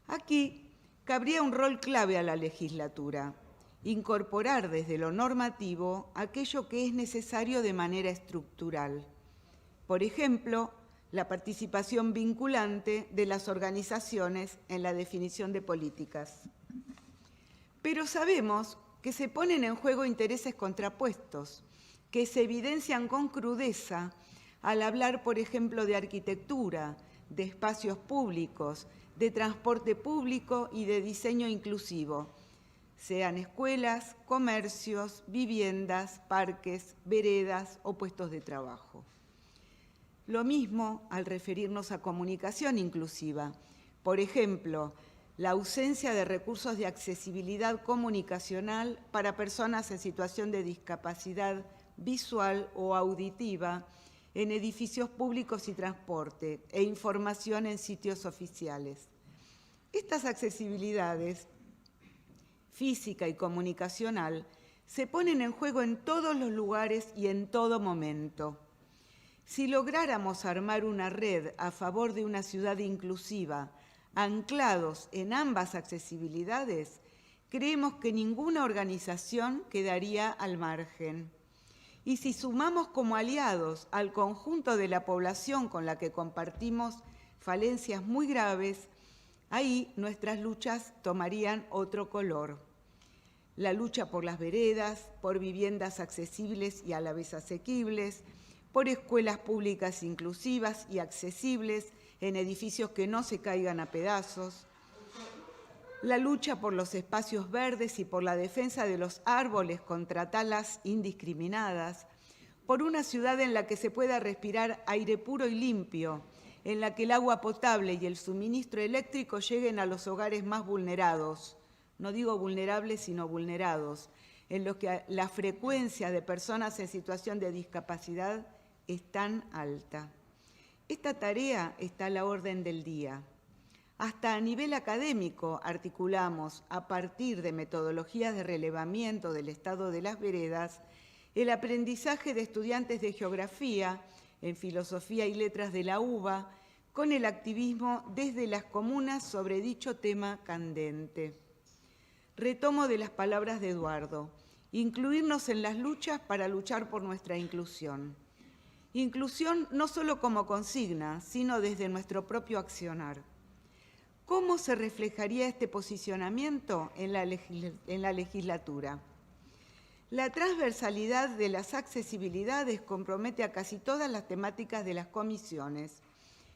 Aquí cabría un rol clave a la legislatura: incorporar desde lo normativo aquello que es necesario de manera estructural. Por ejemplo, la participación vinculante de las organizaciones en la definición de políticas. Pero sabemos que se ponen en juego intereses contrapuestos, que se evidencian con crudeza al hablar, por ejemplo, de arquitectura, de espacios públicos, de transporte público y de diseño inclusivo, sean escuelas, comercios, viviendas, parques, veredas o puestos de trabajo. Lo mismo al referirnos a comunicación inclusiva. Por ejemplo, la ausencia de recursos de accesibilidad comunicacional para personas en situación de discapacidad visual o auditiva en edificios públicos y transporte, e información en sitios oficiales. Estas accesibilidades física y comunicacional se ponen en juego en todos los lugares y en todo momento. Si lográramos armar una red a favor de una ciudad inclusiva, anclados en ambas accesibilidades, creemos que ninguna organización quedaría al margen. Y si sumamos como aliados al conjunto de la población con la que compartimos falencias muy graves, ahí nuestras luchas tomarían otro color. La lucha por las veredas, por viviendas accesibles y a la vez asequibles, por escuelas públicas inclusivas y accesibles en edificios que no se caigan a pedazos, la lucha por los espacios verdes y por la defensa de los árboles contra talas indiscriminadas, por una ciudad en la que se pueda respirar aire puro y limpio, en la que el agua potable y el suministro eléctrico lleguen a los hogares más vulnerados, no digo vulnerables, sino vulnerados, en los que la frecuencia de personas en situación de discapacidad es tan alta. Esta tarea está a la orden del día. Hasta a nivel académico articulamos, a partir de metodologías de relevamiento del estado de las veredas, el aprendizaje de estudiantes de geografía, en filosofía y letras de la UBA, con el activismo desde las comunas sobre dicho tema candente. Retomo de las palabras de Eduardo: incluirnos en las luchas para luchar por nuestra inclusión. Inclusión no solo como consigna, sino desde nuestro propio accionar. ¿Cómo se reflejaría este posicionamiento en la legislatura? La transversalidad de las accesibilidades compromete a casi todas las temáticas de las comisiones: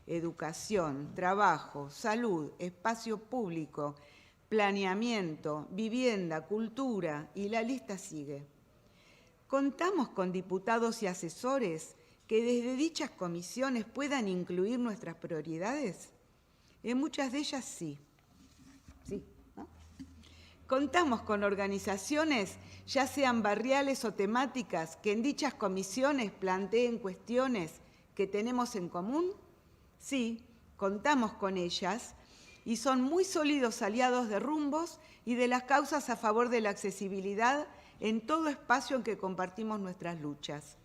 educación, trabajo, salud, espacio público, planeamiento, vivienda, cultura, y la lista sigue. ¿Contamos con diputados y asesores que desde dichas comisiones puedan incluir nuestras prioridades? En muchas de ellas sí. Sí, ¿no? ¿Contamos con organizaciones, ya sean barriales o temáticas, que en dichas comisiones planteen cuestiones que tenemos en común? Sí, contamos con ellas y son muy sólidos aliados de Rumbos y de las causas a favor de la accesibilidad en todo espacio en que compartimos nuestras luchas.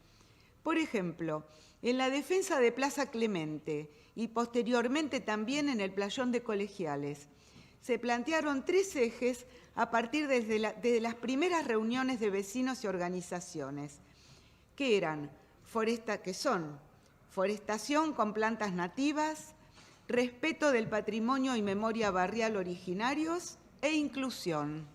Por ejemplo, en la defensa de Plaza Clemente y posteriormente también en el Playón de Colegiales, se plantearon 3 ejes a partir de las primeras reuniones de vecinos y organizaciones, que son forestación con plantas nativas, respeto del patrimonio y memoria barrial originarios e inclusión.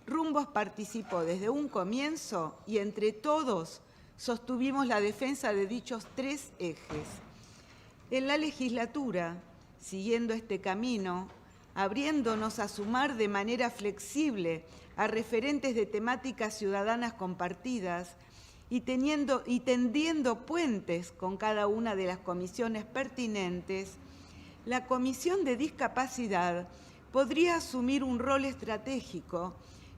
Rumbos participó desde un comienzo y entre todos sostuvimos la defensa de dichos 3 ejes. En la legislatura, siguiendo este camino, abriéndonos a sumar de manera flexible a referentes de temáticas ciudadanas compartidas y tendiendo puentes con cada una de las comisiones pertinentes, la Comisión de Discapacidad podría asumir un rol estratégico,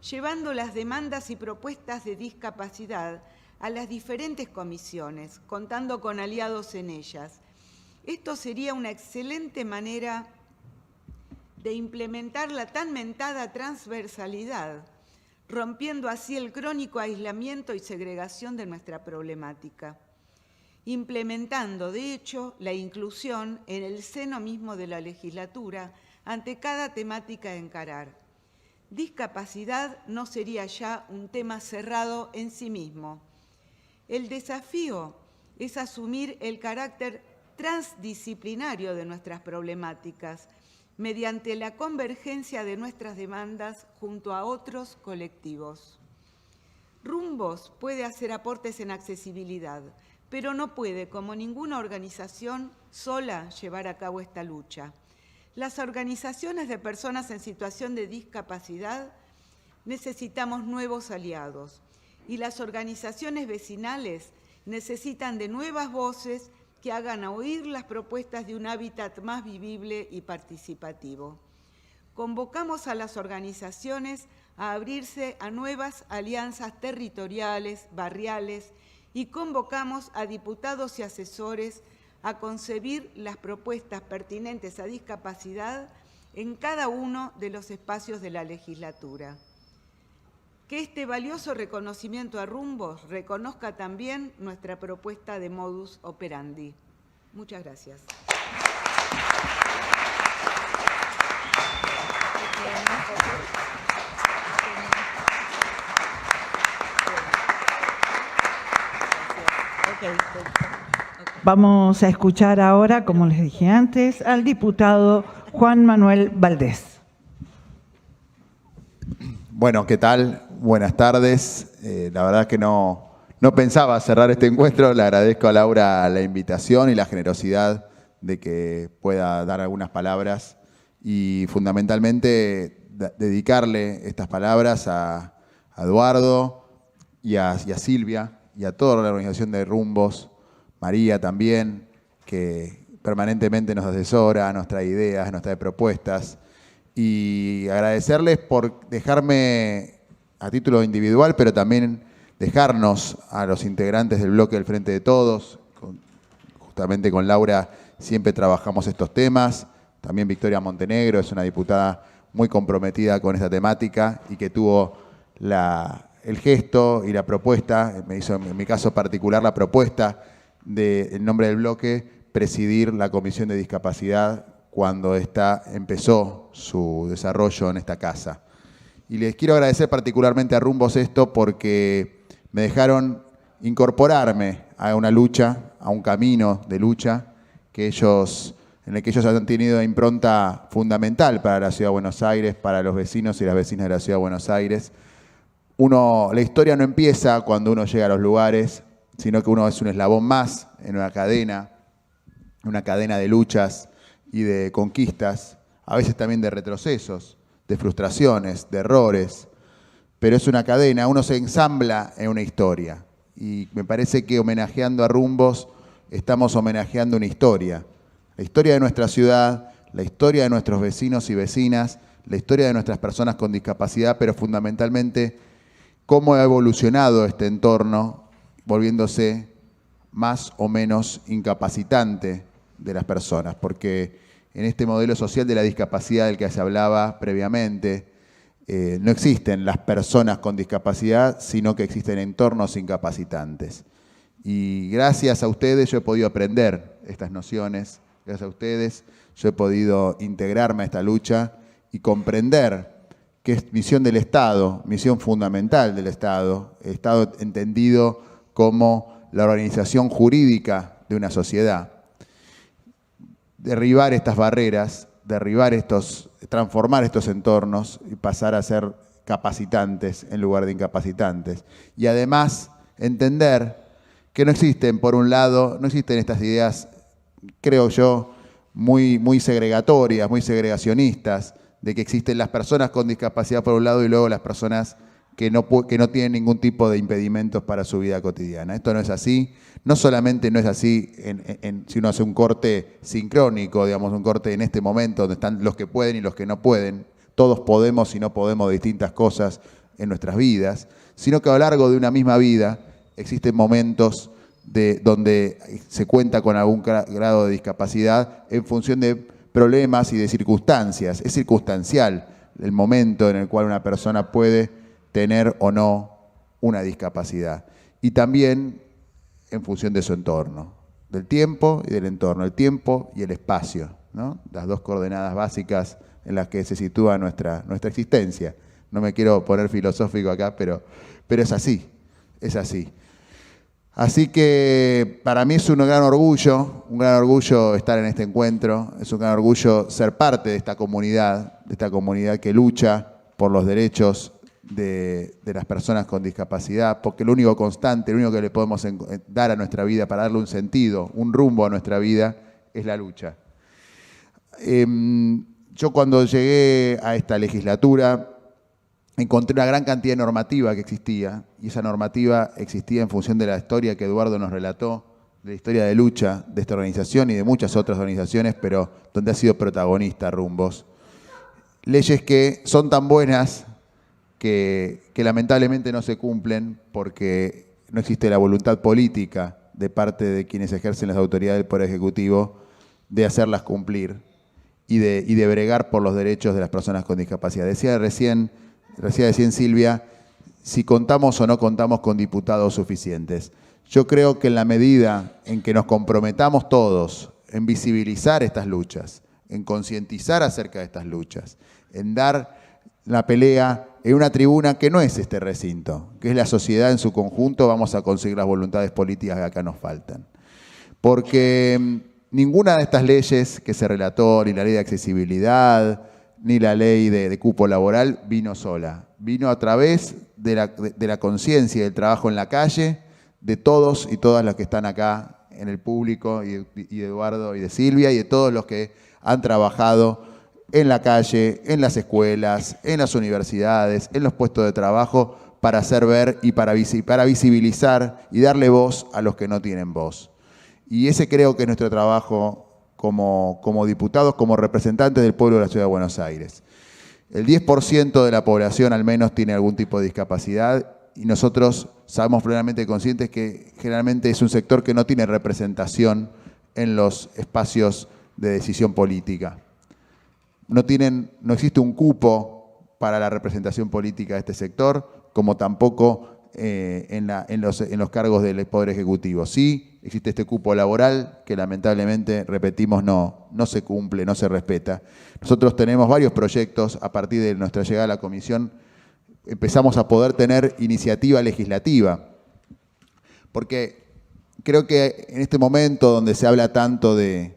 llevando las demandas y propuestas de discapacidad a las diferentes comisiones, contando con aliados en ellas. Esto sería una excelente manera de implementar la tan mentada transversalidad, rompiendo así el crónico aislamiento y segregación de nuestra problemática, implementando, de hecho, la inclusión en el seno mismo de la legislatura ante cada temática a encarar. Discapacidad no sería ya un tema cerrado en sí mismo. El desafío es asumir el carácter transdisciplinario de nuestras problemáticas mediante la convergencia de nuestras demandas junto a otros colectivos. Rumbos puede hacer aportes en accesibilidad, pero no puede, como ninguna organización, sola llevar a cabo esta lucha. Las organizaciones de personas en situación de discapacidad necesitamos nuevos aliados y las organizaciones vecinales necesitan de nuevas voces que hagan oír las propuestas de un hábitat más vivible y participativo. Convocamos a las organizaciones a abrirse a nuevas alianzas territoriales, barriales, y convocamos a diputados y asesores a concebir las propuestas pertinentes a discapacidad en cada uno de los espacios de la legislatura. Que este valioso reconocimiento a Rumbos reconozca también nuestra propuesta de modus operandi. Muchas gracias. Vamos a escuchar ahora, como les dije antes, al diputado Juan Manuel Valdés. Bueno, ¿qué tal? Buenas tardes. La verdad que no pensaba cerrar este encuentro. Le agradezco a Laura la invitación y la generosidad de que pueda dar algunas palabras y fundamentalmente dedicarle estas palabras a Eduardo y a Silvia y a toda la organización de Rumbos, María también, que permanentemente nos asesora, nos trae ideas, nos trae propuestas, y agradecerles por dejarme a título individual, pero también dejarnos a los integrantes del bloque del Frente de Todos, justamente con Laura siempre trabajamos estos temas, también Victoria Montenegro es una diputada muy comprometida con esta temática y que tuvo el gesto y la propuesta, me hizo en mi caso particular la propuesta de, en nombre del bloque, presidir la Comisión de Discapacidad cuando empezó su desarrollo en esta casa. Y les quiero agradecer particularmente a Rumbos esto porque me dejaron incorporarme a una lucha, a un camino de lucha en el que ellos han tenido impronta fundamental para la Ciudad de Buenos Aires, para los vecinos y las vecinas de la Ciudad de Buenos Aires. La historia no empieza cuando uno llega a los lugares, sino que uno es un eslabón más en una cadena de luchas y de conquistas, a veces también de retrocesos, de frustraciones, de errores, pero es una cadena, uno se ensambla en una historia. Y me parece que homenajeando a Rumbos estamos homenajeando una historia. La historia de nuestra ciudad, la historia de nuestros vecinos y vecinas, la historia de nuestras personas con discapacidad, pero fundamentalmente cómo ha evolucionado este entorno, volviéndose más o menos incapacitante de las personas, porque en este modelo social de la discapacidad del que se hablaba previamente, no existen las personas con discapacidad, sino que existen entornos incapacitantes. Y gracias a ustedes yo he podido aprender estas nociones, gracias a ustedes yo he podido integrarme a esta lucha y comprender que es misión del Estado, misión fundamental del Estado entendido como la organización jurídica de una sociedad. Derribar estas barreras, transformar estos entornos y pasar a ser capacitantes en lugar de incapacitantes. Y además entender que no existen, por un lado, no existen estas ideas, creo yo, muy segregatorias, muy segregacionistas, de que existen las personas con discapacidad por un lado y luego las personas que no tienen ningún tipo de impedimentos para su vida cotidiana. Esto no es así. No solamente no es así si uno hace un corte sincrónico, digamos, un corte en este momento donde están los que pueden y los que no pueden. Todos podemos y no podemos distintas cosas en nuestras vidas, sino que a lo largo de una misma vida existen momentos donde se cuenta con algún grado de discapacidad en función de problemas y de circunstancias. Es circunstancial el momento en el cual una persona puede tener o no una discapacidad. Y también en función de su entorno, del tiempo y del entorno, el tiempo y el espacio, ¿no? Las dos coordenadas básicas en las que se sitúa nuestra existencia. No me quiero poner filosófico acá, pero es así, es así. Así que para mí es un gran orgullo estar en este encuentro, es un gran orgullo ser parte de esta comunidad que lucha por los derechos de las personas con discapacidad, porque lo único constante, lo único que le podemos dar a nuestra vida para darle un sentido, un rumbo a nuestra vida, es la lucha. Yo cuando llegué a esta legislatura encontré una gran cantidad de normativa que existía, y esa normativa existía en función de la historia que Eduardo nos relató, de la historia de lucha de esta organización y de muchas otras organizaciones, pero donde ha sido protagonista Rumbos. Leyes que son tan buenas que lamentablemente no se cumplen porque no existe la voluntad política de parte de quienes ejercen las autoridades del Poder Ejecutivo de hacerlas cumplir y de bregar por los derechos de las personas con discapacidad. Decía recién Silvia, si contamos o no contamos con diputados suficientes. Yo creo que en la medida en que nos comprometamos todos en visibilizar estas luchas, en concientizar acerca de estas luchas, en dar la pelea en una tribuna que no es este recinto, que es la sociedad en su conjunto, vamos a conseguir las voluntades políticas que acá nos faltan. Porque ninguna de estas leyes que se relató, ni la ley de accesibilidad, ni la ley de cupo laboral, vino sola. Vino a través de la conciencia y del trabajo en la calle de todos y todas los que están acá en el público, y de Eduardo y de Silvia, y de todos los que han trabajado en la calle, en las escuelas, en las universidades, en los puestos de trabajo, para hacer ver y para visibilizar y darle voz a los que no tienen voz. Y ese creo que es nuestro trabajo como diputados, como representantes del pueblo de la Ciudad de Buenos Aires. El 10% de la población al menos tiene algún tipo de discapacidad y nosotros sabemos plenamente conscientes que generalmente es un sector que no tiene representación en los espacios de decisión política. No existe un cupo para la representación política de este sector, como tampoco en los cargos del Poder Ejecutivo. Sí, existe este cupo laboral que lamentablemente, repetimos, no se cumple, no se respeta. Nosotros tenemos varios proyectos a partir de nuestra llegada a la comisión. Empezamos a poder tener iniciativa legislativa, porque creo que en este momento donde se habla tanto del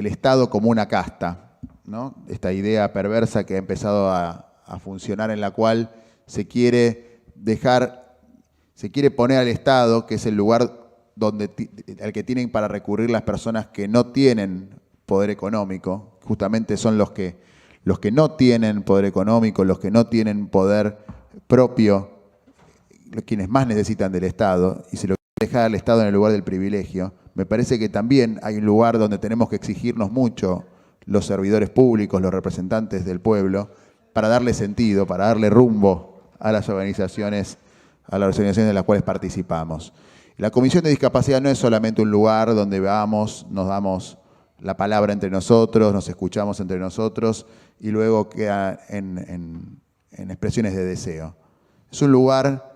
Estado como una casta, ¿no? Esta idea perversa que ha empezado a funcionar, en la cual se quiere poner al Estado, que es el lugar al que tienen para recurrir las personas que no tienen poder económico. Justamente son los que no tienen poder económico, los que no tienen poder propio, quienes más necesitan del Estado, y se lo quiere dejar al Estado en el lugar del privilegio. Me parece que también hay un lugar donde tenemos que exigirnos mucho los servidores públicos, los representantes del pueblo, para darle sentido, para darle rumbo a las organizaciones de las cuales participamos. La Comisión de Discapacidad no es solamente un lugar donde vamos, nos damos la palabra entre nosotros, nos escuchamos entre nosotros y luego queda en expresiones de deseo. Es un lugar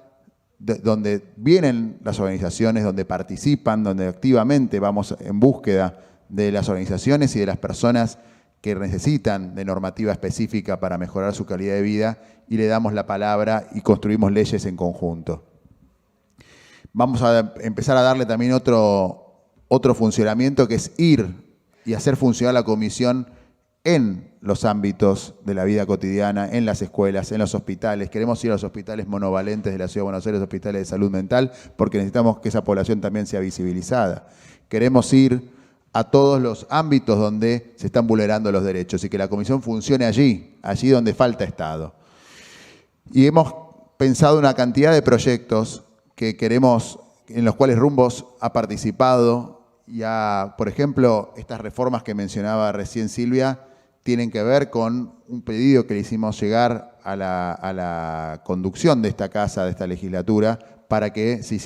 donde vienen las organizaciones, donde participan, donde activamente vamos en búsqueda de las organizaciones y de las personas que necesitan de normativa específica para mejorar su calidad de vida, y le damos la palabra y construimos leyes en conjunto. Vamos a empezar a darle también otro funcionamiento, que es ir y hacer funcionar la comisión en los ámbitos de la vida cotidiana, en las escuelas, en los hospitales. Queremos ir a los hospitales monovalentes de la Ciudad de Buenos Aires, hospitales de salud mental, porque necesitamos que esa población también sea visibilizada. Queremos ir a todos los ámbitos donde se están vulnerando los derechos y que la comisión funcione allí donde falta Estado. Y hemos pensado una cantidad de proyectos que queremos, en los cuales Rumbos ha participado. Por ejemplo, estas reformas que mencionaba recién Silvia tienen que ver con un pedido que le hicimos llegar a la conducción de esta casa, de esta legislatura, para que se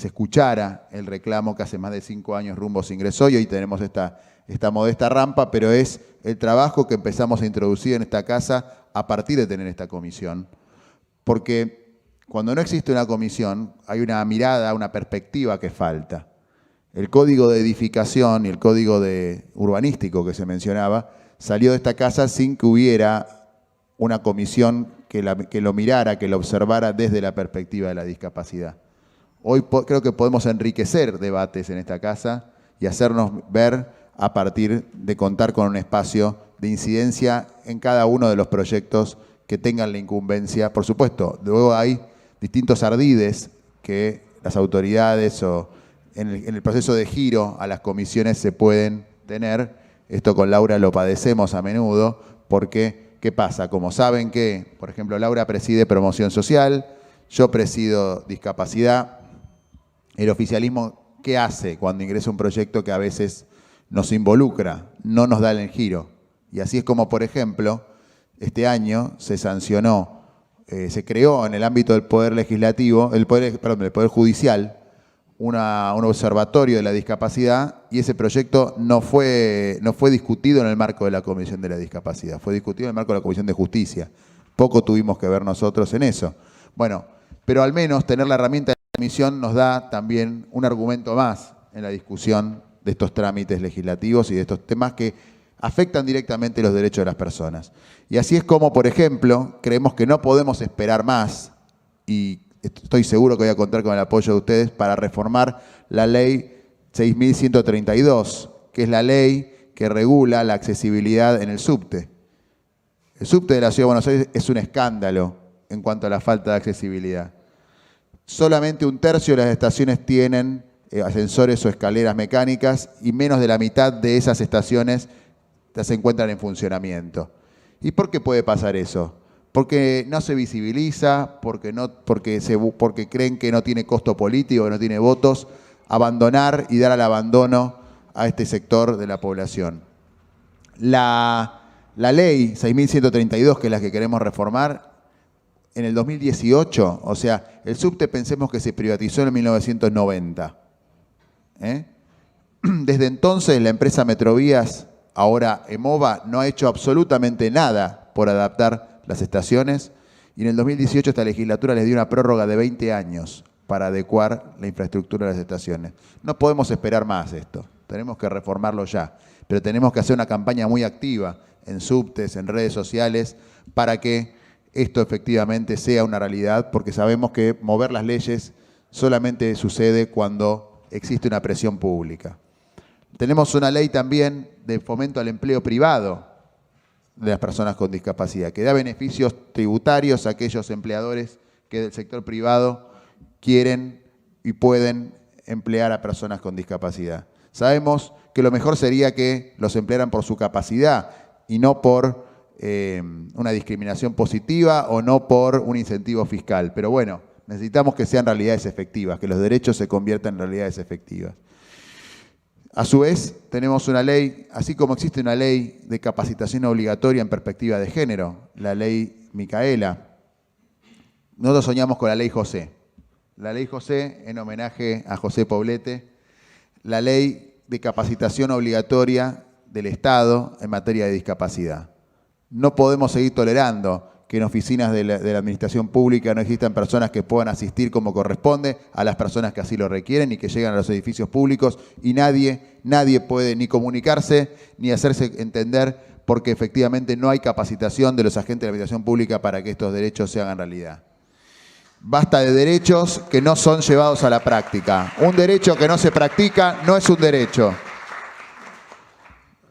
escuchara el reclamo que hace más de 5 años Rumbos ingresó, y hoy tenemos esta modesta rampa, pero es el trabajo que empezamos a introducir en esta casa a partir de tener esta comisión. Porque cuando no existe una comisión, hay una mirada, una perspectiva que falta. El código de edificación y el código urbanístico que se mencionaba salió de esta casa sin que hubiera una comisión que lo mirara, que lo observara desde la perspectiva de la discapacidad. Hoy creo que podemos enriquecer debates en esta casa y hacernos ver a partir de contar con un espacio de incidencia en cada uno de los proyectos que tengan la incumbencia. Por supuesto, luego hay distintos ardides que las autoridades o en el proceso de giro a las comisiones se pueden tener. Esto con Laura lo padecemos a menudo porque, ¿qué pasa? Como saben que, por ejemplo, Laura preside promoción social, yo presido discapacidad. El oficialismo, ¿qué hace cuando ingresa un proyecto que a veces nos involucra? No nos da el giro. Y así es como, por ejemplo, este año se sancionó, se creó en el ámbito del Poder Legislativo, del Poder Judicial, un observatorio de la discapacidad, y ese proyecto no fue discutido en el marco de la Comisión de la Discapacidad, fue discutido en el marco de la Comisión de Justicia. Poco tuvimos que ver nosotros en eso. Bueno, pero al menos tener la herramienta de la comisión nos da también un argumento más en la discusión de estos trámites legislativos y de estos temas que afectan directamente los derechos de las personas. Y así es como, por ejemplo, creemos que no podemos esperar más, y estoy seguro que voy a contar con el apoyo de ustedes, para reformar la ley 6.132, que es la ley que regula la accesibilidad en el subte. El subte de la Ciudad de Buenos Aires es un escándalo en cuanto a la falta de accesibilidad. Solamente 1/3 de las estaciones tienen ascensores o escaleras mecánicas, y menos de la mitad de esas estaciones ya se encuentran en funcionamiento. ¿Y por qué puede pasar eso? Porque no se visibiliza, porque creen que no tiene costo político, que no tiene votos, abandonar y dar al abandono a este sector de la población. La ley 6.132, que es la que queremos reformar, en el 2018, o sea, el subte pensemos que se privatizó en 1990. Desde entonces la empresa Metrovías, ahora EMOVA, no ha hecho absolutamente nada por adaptar las estaciones, y en el 2018 esta legislatura les dio una prórroga de 20 años para adecuar la infraestructura de las estaciones. No podemos esperar más esto, tenemos que reformarlo ya, pero tenemos que hacer una campaña muy activa en subtes, en redes sociales, para que esto efectivamente sea una realidad, porque sabemos que mover las leyes solamente sucede cuando existe una presión pública. Tenemos una ley también de fomento al empleo privado de las personas con discapacidad, que da beneficios tributarios a aquellos empleadores que del sector privado quieren y pueden emplear a personas con discapacidad. Sabemos que lo mejor sería que los emplearan por su capacidad y no por una discriminación positiva o no por un incentivo fiscal. Pero bueno, necesitamos que sean realidades efectivas, que los derechos se conviertan en realidades efectivas. A su vez, tenemos una ley, así como existe una ley de capacitación obligatoria en perspectiva de género, la ley Micaela. Nosotros soñamos con la ley José. La ley José, en homenaje a José Poblete, la ley de capacitación obligatoria del Estado en materia de discapacidad. No podemos seguir tolerando que en oficinas de la administración pública no existan personas que puedan asistir como corresponde a las personas que así lo requieren y que llegan a los edificios públicos, y nadie puede ni comunicarse ni hacerse entender, porque efectivamente no hay capacitación de los agentes de la administración pública para que estos derechos se hagan realidad. Basta de derechos que no son llevados a la práctica. Un derecho que no se practica no es un derecho.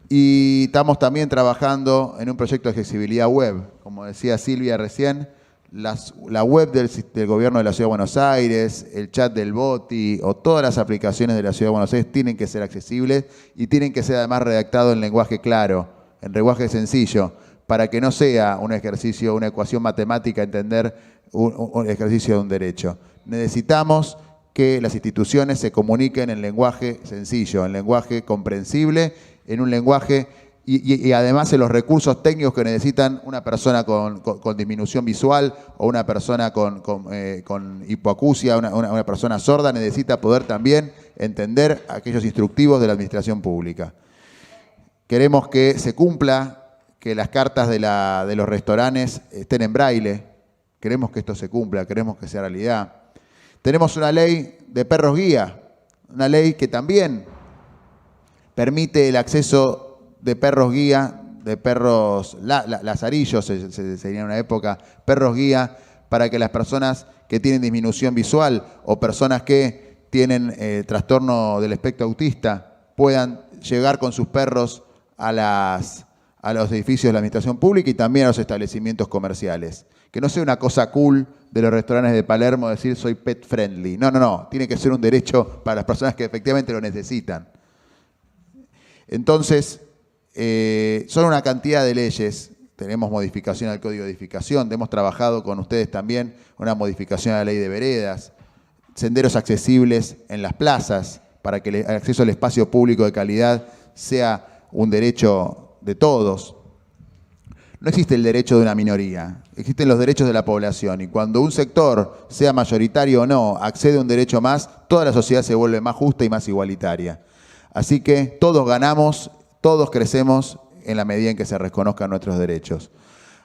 Y estamos también trabajando en un proyecto de accesibilidad web. Como decía Silvia recién, la web del Gobierno de la Ciudad de Buenos Aires, el chat del BOTI o todas las aplicaciones de la Ciudad de Buenos Aires tienen que ser accesibles y tienen que ser además redactados en lenguaje claro, en lenguaje sencillo, para que no sea un ejercicio, una ecuación matemática entender un ejercicio de un derecho. Necesitamos que las instituciones se comuniquen en lenguaje sencillo, en lenguaje comprensible, en un lenguaje y además en los recursos técnicos que necesitan una persona con disminución visual o una persona con hipoacusia, una persona sorda, necesita poder también entender aquellos instructivos de la administración pública. Queremos que se cumpla, que las cartas de los restaurantes estén en braille. Queremos que esto se cumpla, queremos que sea realidad. Tenemos una ley de perros guía, una ley que también permite el acceso de perros guía, de perros lazarillos, sería en una época, perros guía, para que las personas que tienen disminución visual o personas que tienen trastorno del espectro autista puedan llegar con sus perros a los edificios de la administración pública y también a los establecimientos comerciales. Que no sea una cosa cool de los restaurantes de Palermo decir soy pet friendly. No. Tiene que ser un derecho para las personas que efectivamente lo necesitan. Entonces, son una cantidad de leyes. Tenemos modificación al Código de Edificación. Hemos trabajado con ustedes también una modificación a la Ley de Veredas. Senderos accesibles en las plazas para que el acceso al espacio público de calidad sea un derecho de todos. No existe el derecho de una minoría, existen los derechos de la población, y cuando un sector, sea mayoritario o no, accede a un derecho más, toda la sociedad se vuelve más justa y más igualitaria. Así que todos ganamos, todos crecemos en la medida en que se reconozcan nuestros derechos.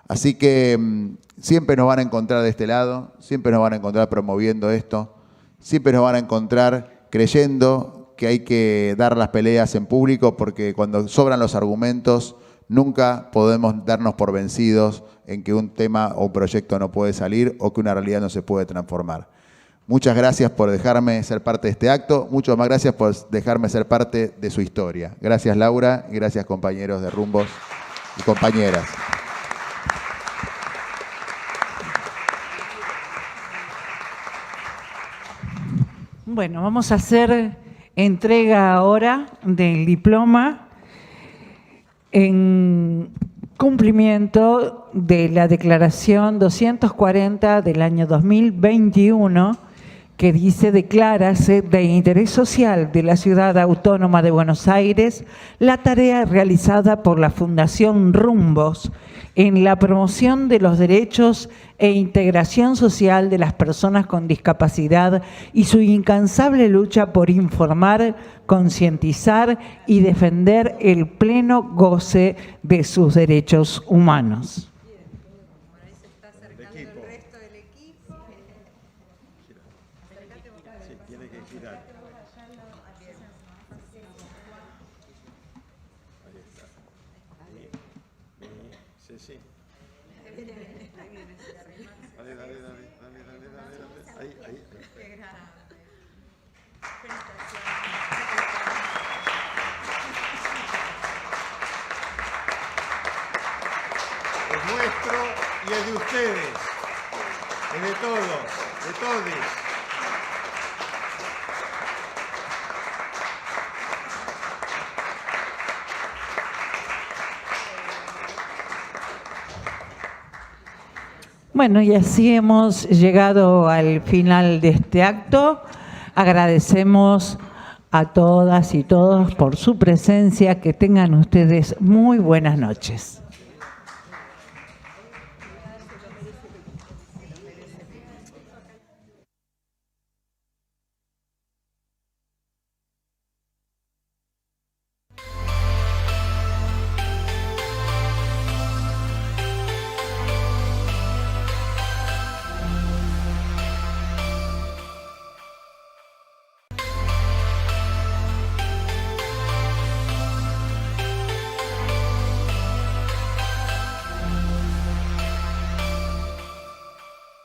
Así que siempre nos van a encontrar de este lado, siempre nos van a encontrar promoviendo esto, siempre nos van a encontrar creyendo que hay que dar las peleas en público, porque cuando sobran los argumentos, nunca podemos darnos por vencidos en que un tema o un proyecto no puede salir o que una realidad no se puede transformar. Muchas gracias por dejarme ser parte de este acto. Muchas más gracias por dejarme ser parte de su historia. Gracias, Laura, y gracias, compañeros de Rumbos y compañeras. Bueno, vamos a hacer entrega ahora del diploma en cumplimiento de la Declaración 240 del año 2021, que dice: declárase de interés social de la Ciudad Autónoma de Buenos Aires la tarea realizada por la Fundación Rumbos en la promoción de los derechos e integración social de las personas con discapacidad y su incansable lucha por informar, concientizar y defender el pleno goce de sus derechos humanos. Es nuestro y es de ustedes, es de todos, de todos. Bueno, y así hemos llegado al final de este acto. Agradecemos a todas y todos por su presencia. Que tengan ustedes muy buenas noches.